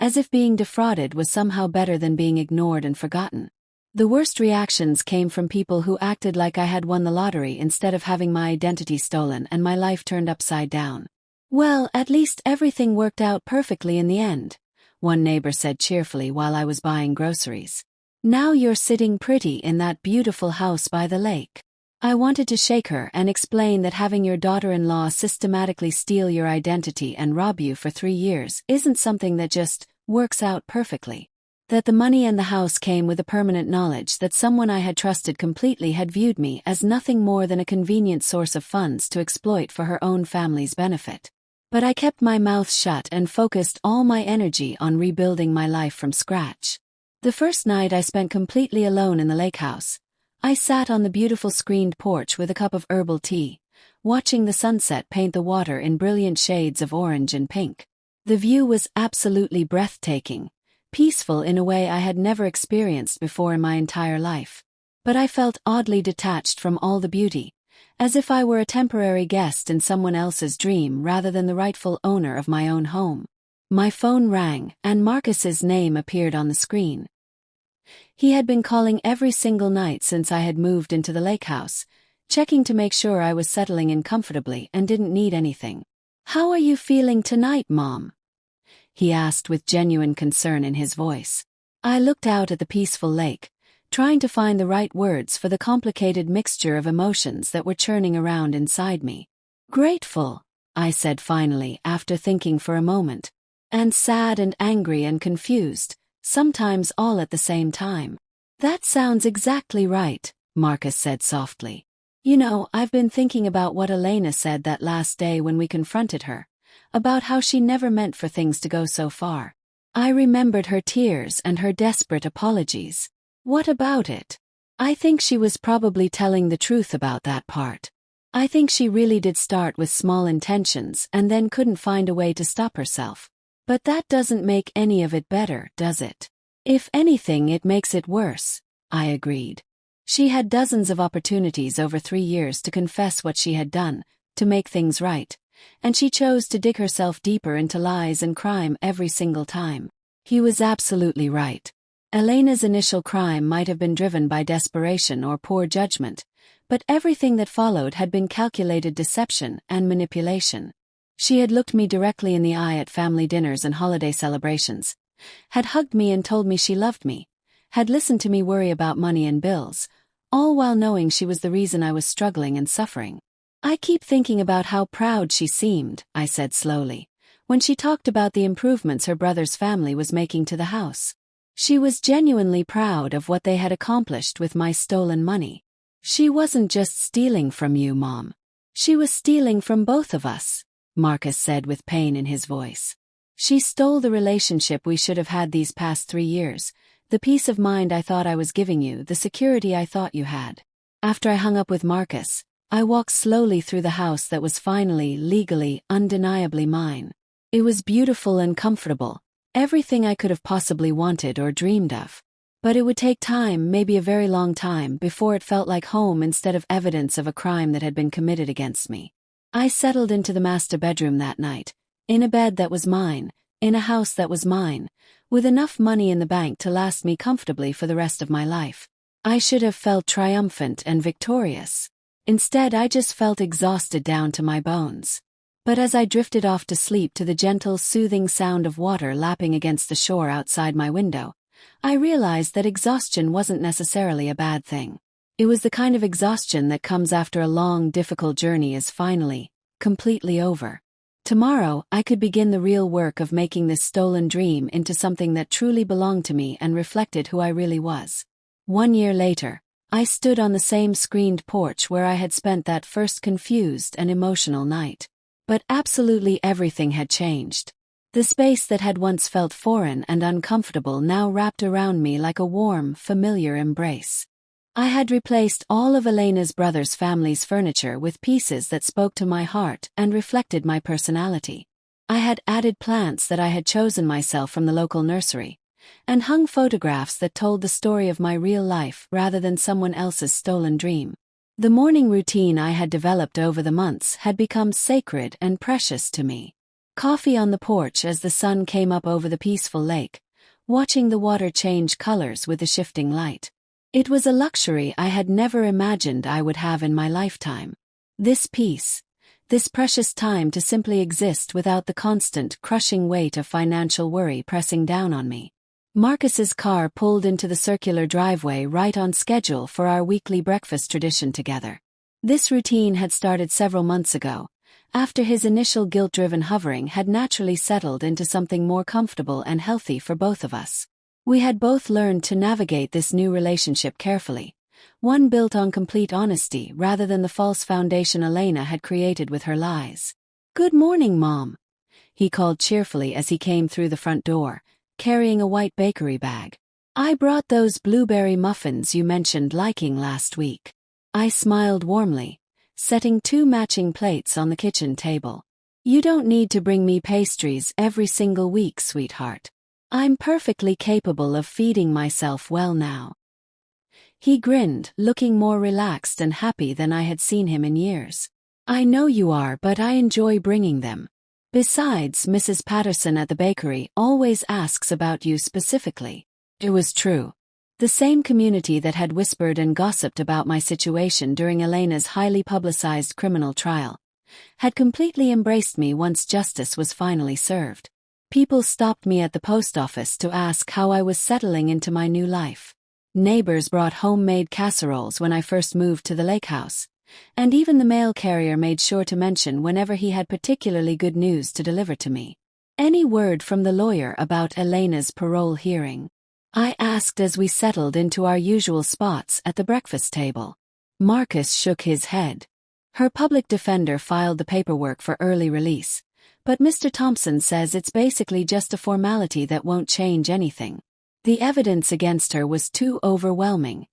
as if being defrauded was somehow better than being ignored and forgotten. The worst reactions came from people who acted like I had won the lottery instead of having my identity stolen and my life turned upside down. "Well, at least everything worked out perfectly in the end," one neighbor said cheerfully while I was buying groceries. "Now you're sitting pretty in that beautiful house by the lake." I wanted to shake her and explain that having your daughter-in-law systematically steal your identity and rob you for 3 years isn't something that just works out perfectly. That the money and the house came with a permanent knowledge that someone I had trusted completely had viewed me as nothing more than a convenient source of funds to exploit for her own family's benefit. But I kept my mouth shut and focused all my energy on rebuilding my life from scratch. The first night I spent completely alone in the lake house. I sat on the beautiful screened porch with a cup of herbal tea, watching the sunset paint the water in brilliant shades of orange and pink. The view was absolutely breathtaking, peaceful in a way I had never experienced before in my entire life. But I felt oddly detached from all the beauty, as if I were a temporary guest in someone else's dream rather than the rightful owner of my own home. My phone rang, and Marcus's name appeared on the screen. He had been calling every single night since I had moved into the lake house, checking to make sure I was settling in comfortably and didn't need anything. "How are you feeling tonight, Mom?" he asked with genuine concern in his voice. I looked out at the peaceful lake, trying to find the right words for the complicated mixture of emotions that were churning around inside me. "Grateful," I said finally after thinking for a moment. "And sad and angry and confused, sometimes all at the same time." "That sounds exactly right," Marcus said softly. "You know, I've been thinking about what Elena said that last day when we confronted her, about how she never meant for things to go so far. I remembered her tears and her desperate apologies. What about it? I think she was probably telling the truth about that part. I think she really did start with small intentions and then couldn't find a way to stop herself. But that doesn't make any of it better, does it? If anything, it makes it worse," I agreed. She had dozens of opportunities over 3 years to confess what she had done, to make things right, and she chose to dig herself deeper into lies and crime every single time. He was absolutely right. Elena's initial crime might have been driven by desperation or poor judgment, but everything that followed had been calculated deception and manipulation. She had looked me directly in the eye at family dinners and holiday celebrations, had hugged me and told me she loved me, had listened to me worry about money and bills, all while knowing she was the reason I was struggling and suffering. "I keep thinking about how proud she seemed," I said slowly, when she talked about the improvements her brother's family was making to the house. She was genuinely proud of what they had accomplished with my stolen money. She wasn't just stealing from you, Mom. She was stealing from both of us, Marcus said with pain in his voice. She stole the relationship we should have had these past 3 years, the peace of mind I thought I was giving you, the security I thought you had. After I hung up with Marcus, I walked slowly through the house that was finally, legally, undeniably mine. It was beautiful and comfortable, everything I could have possibly wanted or dreamed of. But it would take time, maybe a very long time, before it felt like home instead of evidence of a crime that had been committed against me. I settled into the master bedroom that night, in a bed that was mine, in a house that was mine, with enough money in the bank to last me comfortably for the rest of my life. I should have felt triumphant and victorious. Instead, I just felt exhausted down to my bones. But as I drifted off to sleep to the gentle, soothing sound of water lapping against the shore outside my window, I realized that exhaustion wasn't necessarily a bad thing. It was the kind of exhaustion that comes after a long, difficult journey is finally, completely over. Tomorrow, I could begin the real work of making this stolen dream into something that truly belonged to me and reflected who I really was. 1 year later, I stood on the same screened porch where I had spent that first confused and emotional night. But absolutely everything had changed. The space that had once felt foreign and uncomfortable now wrapped around me like a warm, familiar embrace. I had replaced all of Elena's brother's family's furniture with pieces that spoke to my heart and reflected my personality. I had added plants that I had chosen myself from the local nursery, and hung photographs that told the story of my real life rather than someone else's stolen dream. The morning routine I had developed over the months had become sacred and precious to me. Coffee on the porch as the sun came up over the peaceful lake, watching the water change colors with the shifting light. It was a luxury I had never imagined I would have in my lifetime. This peace, this precious time to simply exist without the constant, crushing weight of financial worry pressing down on me. Marcus's car pulled into the circular driveway right on schedule for our weekly breakfast tradition together. This routine had started several months ago, after his initial guilt-driven hovering had naturally settled into something more comfortable and healthy for both of us. We had both learned to navigate this new relationship carefully, one built on complete honesty rather than the false foundation Elena had created with her lies. "Good morning, Mom," he called cheerfully as he came through the front door, carrying a white bakery bag. "I brought those blueberry muffins you mentioned liking last week." I smiled warmly, setting 2 matching plates on the kitchen table. "You don't need to bring me pastries every single week, sweetheart. I'm perfectly capable of feeding myself well now." He grinned, looking more relaxed and happy than I had seen him in years. "I know you are, but I enjoy bringing them. Besides, Mrs. Patterson at the bakery always asks about you specifically." It was true. The same community that had whispered and gossiped about my situation during Elena's highly publicized criminal trial had completely embraced me once justice was finally served. People stopped me at the post office to ask how I was settling into my new life. Neighbors brought homemade casseroles when I first moved to the lake house, and even the mail carrier made sure to mention whenever he had particularly good news to deliver to me. "Any word from the lawyer about Elena's parole hearing?" I asked as we settled into our usual spots at the breakfast table. Marcus shook his head. "Her public defender filed the paperwork for early release, but Mr. Thompson says it's basically just a formality that won't change anything. The evidence against her was too overwhelming,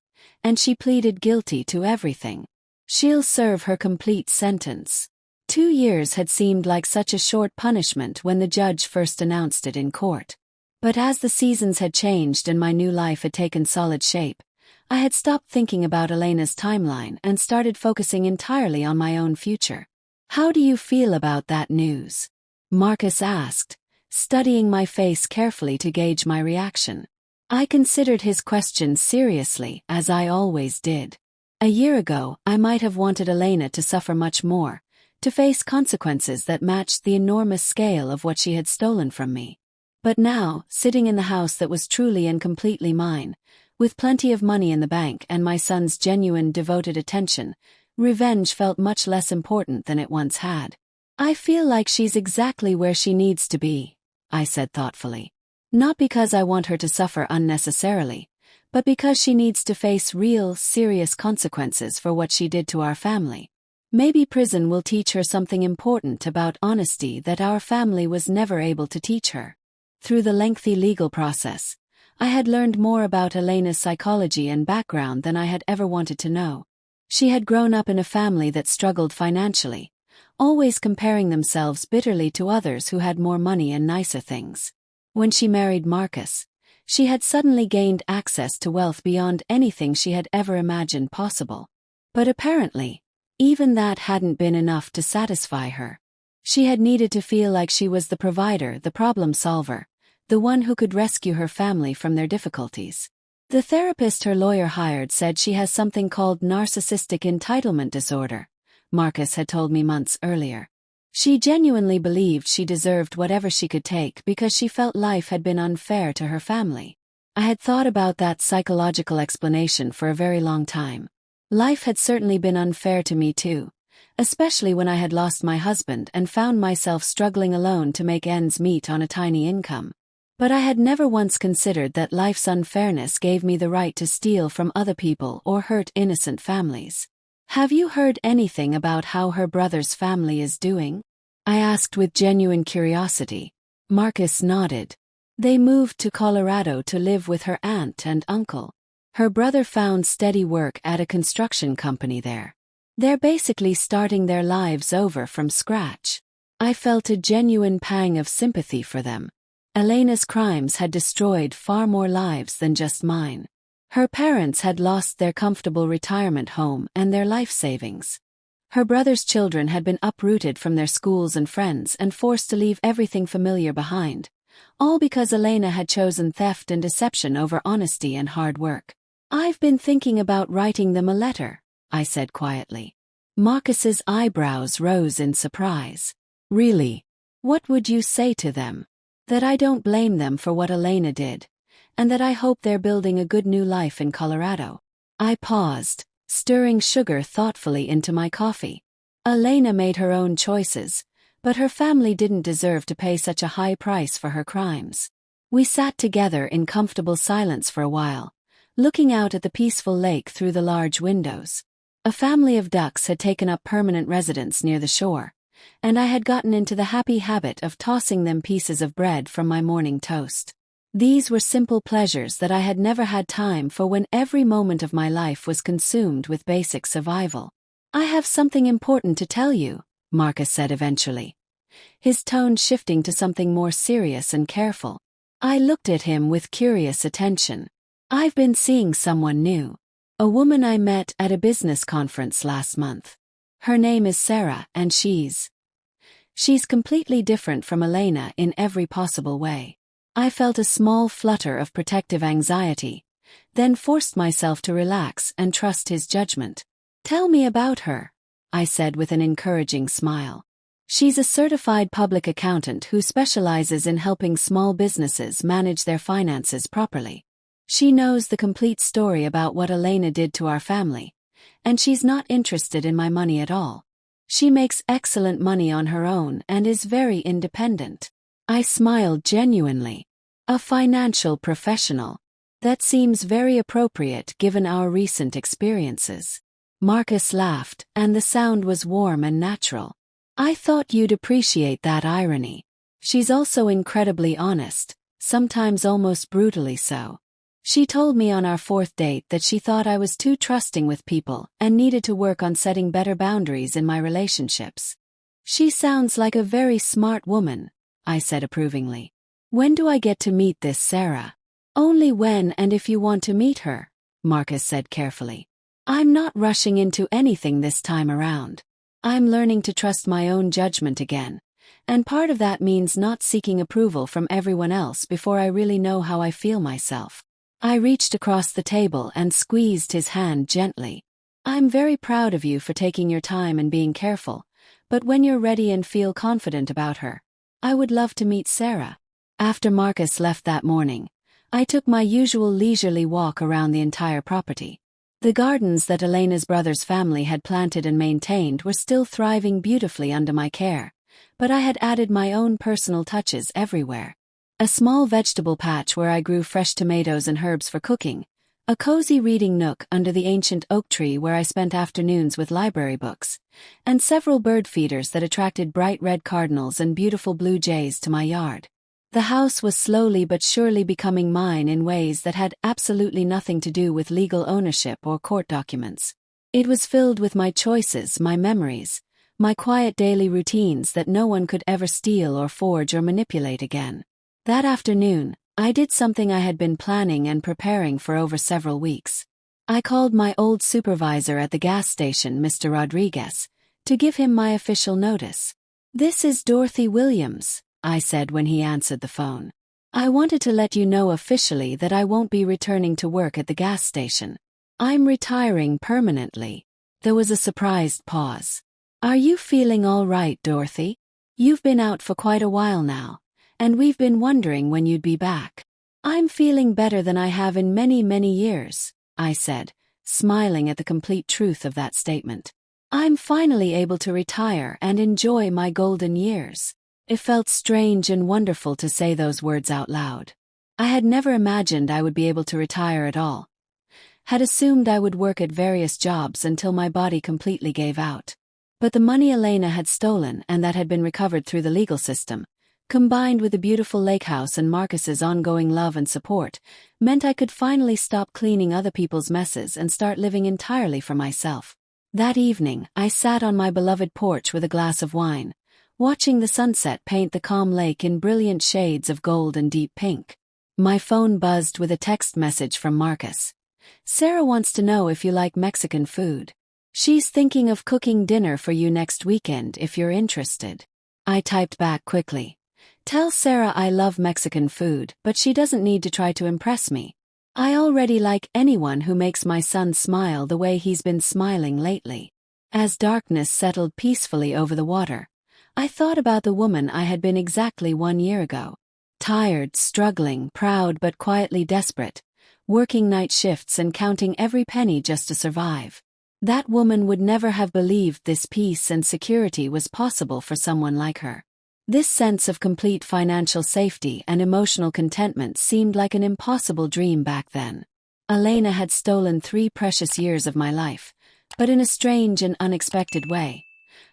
and she pleaded guilty to everything. She'll serve her complete sentence." 2 years had seemed like such a short punishment when the judge first announced it in court. But as the seasons had changed and my new life had taken solid shape, I had stopped thinking about Elena's timeline and started focusing entirely on my own future. "How do you feel about that news?" Marcus asked, studying my face carefully to gauge my reaction. I considered his question seriously, as I always did. A year ago, I might have wanted Elena to suffer much more, to face consequences that matched the enormous scale of what she had stolen from me. But now, sitting in the house that was truly and completely mine, with plenty of money in the bank and my son's genuine, devoted attention, revenge felt much less important than it once had. I feel like she's exactly where she needs to be, I said thoughtfully. Not because I want her to suffer unnecessarily, but because she needs to face real, serious consequences for what she did to our family. Maybe prison will teach her something important about honesty that our family was never able to teach her. Through the lengthy legal process, I had learned more about Elena's psychology and background than I had ever wanted to know. She had grown up in a family that struggled financially, always comparing themselves bitterly to others who had more money and nicer things. When she married Marcus, she had suddenly gained access to wealth beyond anything she had ever imagined possible. But apparently, even that hadn't been enough to satisfy her. She had needed to feel like she was the provider, the problem solver, the one who could rescue her family from their difficulties. The therapist her lawyer hired said she has something called narcissistic entitlement disorder, Marcus had told me months earlier. She genuinely believed she deserved whatever she could take because she felt life had been unfair to her family. I had thought about that psychological explanation for a very long time. Life had certainly been unfair to me too, especially when I had lost my husband and found myself struggling alone to make ends meet on a tiny income. But I had never once considered that life's unfairness gave me the right to steal from other people or hurt innocent families. Have you heard anything about how her brother's family is doing? I asked with genuine curiosity. Marcus nodded. They moved to Colorado to live with her aunt and uncle. Her brother found steady work at a construction company there. They're basically starting their lives over from scratch. I felt a genuine pang of sympathy for them. Elena's crimes had destroyed far more lives than just mine. Her parents had lost their comfortable retirement home and their life savings. Her brother's children had been uprooted from their schools and friends and forced to leave everything familiar behind, all because Elena had chosen theft and deception over honesty and hard work. I've been thinking about writing them a letter, I said quietly. Marcus's eyebrows rose in surprise. Really? What would you say to them? That I don't blame them for what Elena did, and that I hope they're building a good new life in Colorado. I paused, stirring sugar thoughtfully into my coffee. Elena made her own choices, but her family didn't deserve to pay such a high price for her crimes. We sat together in comfortable silence for a while, looking out at the peaceful lake through the large windows. A family of ducks had taken up permanent residence near the shore, and I had gotten into the happy habit of tossing them pieces of bread from my morning toast. These were simple pleasures that I had never had time for when every moment of my life was consumed with basic survival. I have something important to tell you, Marcus said eventually, his tone shifting to something more serious and careful. I looked at him with curious attention. I've been seeing someone new. A woman I met at a business conference last month. Her name is Sarah, and she's completely different from Elena in every possible way. I felt a small flutter of protective anxiety, then forced myself to relax and trust his judgment. Tell me about her, I said with an encouraging smile. She's a certified public accountant who specializes in helping small businesses manage their finances properly. She knows the complete story about what Elena did to our family, and she's not interested in my money at all. She makes excellent money on her own and is very independent. I smiled genuinely. A financial professional. That seems very appropriate given our recent experiences. Marcus laughed, and the sound was warm and natural. I thought you'd appreciate that irony. She's also incredibly honest, sometimes almost brutally so. She told me on our fourth date that she thought I was too trusting with people and needed to work on setting better boundaries in my relationships. She sounds like a very smart woman, I said approvingly. When do I get to meet this Sarah? Only when and if you want to meet her, Marcus said carefully. I'm not rushing into anything this time around. I'm learning to trust my own judgment again, and part of that means not seeking approval from everyone else before I really know how I feel myself. I reached across the table and squeezed his hand gently. I'm very proud of you for taking your time and being careful, but when you're ready and feel confident about her, I would love to meet Sarah. After Marcus left that morning, I took my usual leisurely walk around the entire property. The gardens that Elena's brother's family had planted and maintained were still thriving beautifully under my care, but I had added my own personal touches everywhere. A small vegetable patch where I grew fresh tomatoes and herbs for cooking, a cozy reading nook under the ancient oak tree where I spent afternoons with library books, and several bird feeders that attracted bright red cardinals and beautiful blue jays to my yard. The house was slowly but surely becoming mine in ways that had absolutely nothing to do with legal ownership or court documents. It was filled with my choices, my memories, my quiet daily routines that no one could ever steal or forge or manipulate again. That afternoon, I did something I had been planning and preparing for over several weeks. I called my old supervisor at the gas station, Mr. Rodriguez, to give him my official notice. "This is Dorothy Williams," I said when he answered the phone. "I wanted to let you know officially that I won't be returning to work at the gas station. I'm retiring permanently." There was a surprised pause. "Are you feeling all right, Dorothy? You've been out for quite a while now, and we've been wondering when you'd be back." "I'm feeling better than I have in many, many years," I said, smiling at the complete truth of that statement. "I'm finally able to retire and enjoy my golden years." It felt strange and wonderful to say those words out loud. I had never imagined I would be able to retire at all. Had assumed I would work at various jobs until my body completely gave out. But the money Elena had stolen and that had been recovered through the legal system, combined with the beautiful lake house and Marcus's ongoing love and support, meant I could finally stop cleaning other people's messes and start living entirely for myself. That evening, I sat on my beloved porch with a glass of wine, watching the sunset paint the calm lake in brilliant shades of gold and deep pink. My phone buzzed with a text message from Marcus. "Sarah wants to know if you like Mexican food. She's thinking of cooking dinner for you next weekend if you're interested." I typed back quickly. "Tell Sarah I love Mexican food, but she doesn't need to try to impress me. I already like anyone who makes my son smile the way he's been smiling lately." As darkness settled peacefully over the water, I thought about the woman I had been exactly 1 year ago. Tired, struggling, proud but quietly desperate, working night shifts and counting every penny just to survive. That woman would never have believed this peace and security was possible for someone like her. This sense of complete financial safety and emotional contentment seemed like an impossible dream back then. Elena had stolen 3 precious years of my life, but in a strange and unexpected way.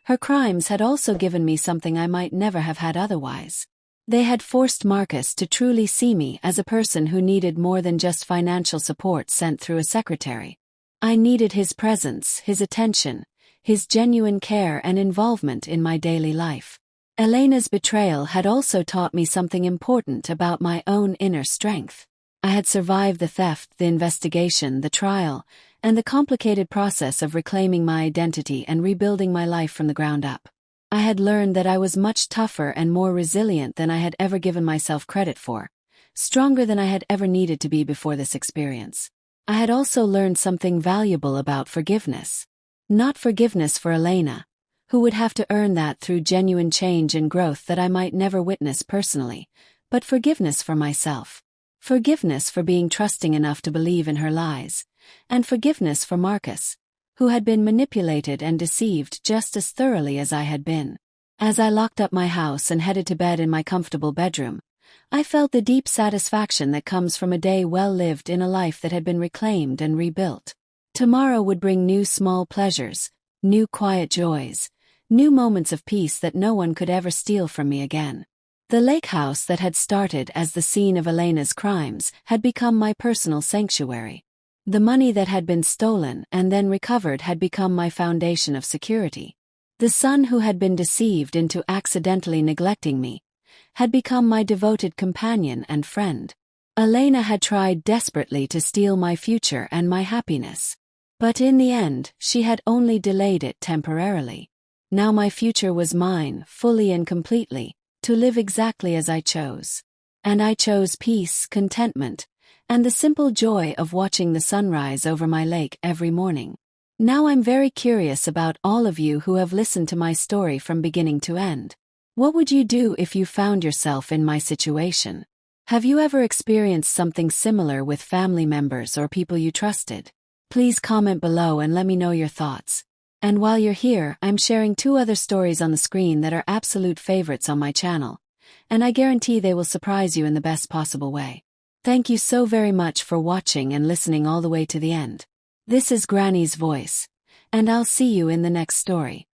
Her crimes had also given me something I might never have had otherwise. They had forced Marcus to truly see me as a person who needed more than just financial support sent through a secretary. I needed his presence, his attention, his genuine care and involvement in my daily life. Elena's betrayal had also taught me something important about my own inner strength. I had survived the theft, the investigation, the trial, and the complicated process of reclaiming my identity and rebuilding my life from the ground up. I had learned that I was much tougher and more resilient than I had ever given myself credit for, stronger than I had ever needed to be before this experience. I had also learned something valuable about forgiveness. Not forgiveness for Elena, who would have to earn that through genuine change and growth that I might never witness personally, but forgiveness for myself. Forgiveness for being trusting enough to believe in her lies, and forgiveness for Marcus, who had been manipulated and deceived just as thoroughly as I had been. As I locked up my house and headed to bed in my comfortable bedroom, I felt the deep satisfaction that comes from a day well lived in a life that had been reclaimed and rebuilt. Tomorrow would bring new small pleasures, new quiet joys, new moments of peace that no one could ever steal from me again. The lake house that had started as the scene of Elena's crimes had become my personal sanctuary. The money that had been stolen and then recovered had become my foundation of security. The son who had been deceived into accidentally neglecting me had become my devoted companion and friend. Elena had tried desperately to steal my future and my happiness. But in the end, she had only delayed it temporarily. Now my future was mine, fully and completely, to live exactly as I chose. And I chose peace, contentment, and the simple joy of watching the sunrise over my lake every morning. Now I'm very curious about all of you who have listened to my story from beginning to end. What would you do if you found yourself in my situation? Have you ever experienced something similar with family members or people you trusted? Please comment below and let me know your thoughts. And while you're here, I'm sharing 2 other stories on the screen that are absolute favorites on my channel, and I guarantee they will surprise you in the best possible way. Thank you so very much for watching and listening all the way to the end. This is Granny's voice, and I'll see you in the next story.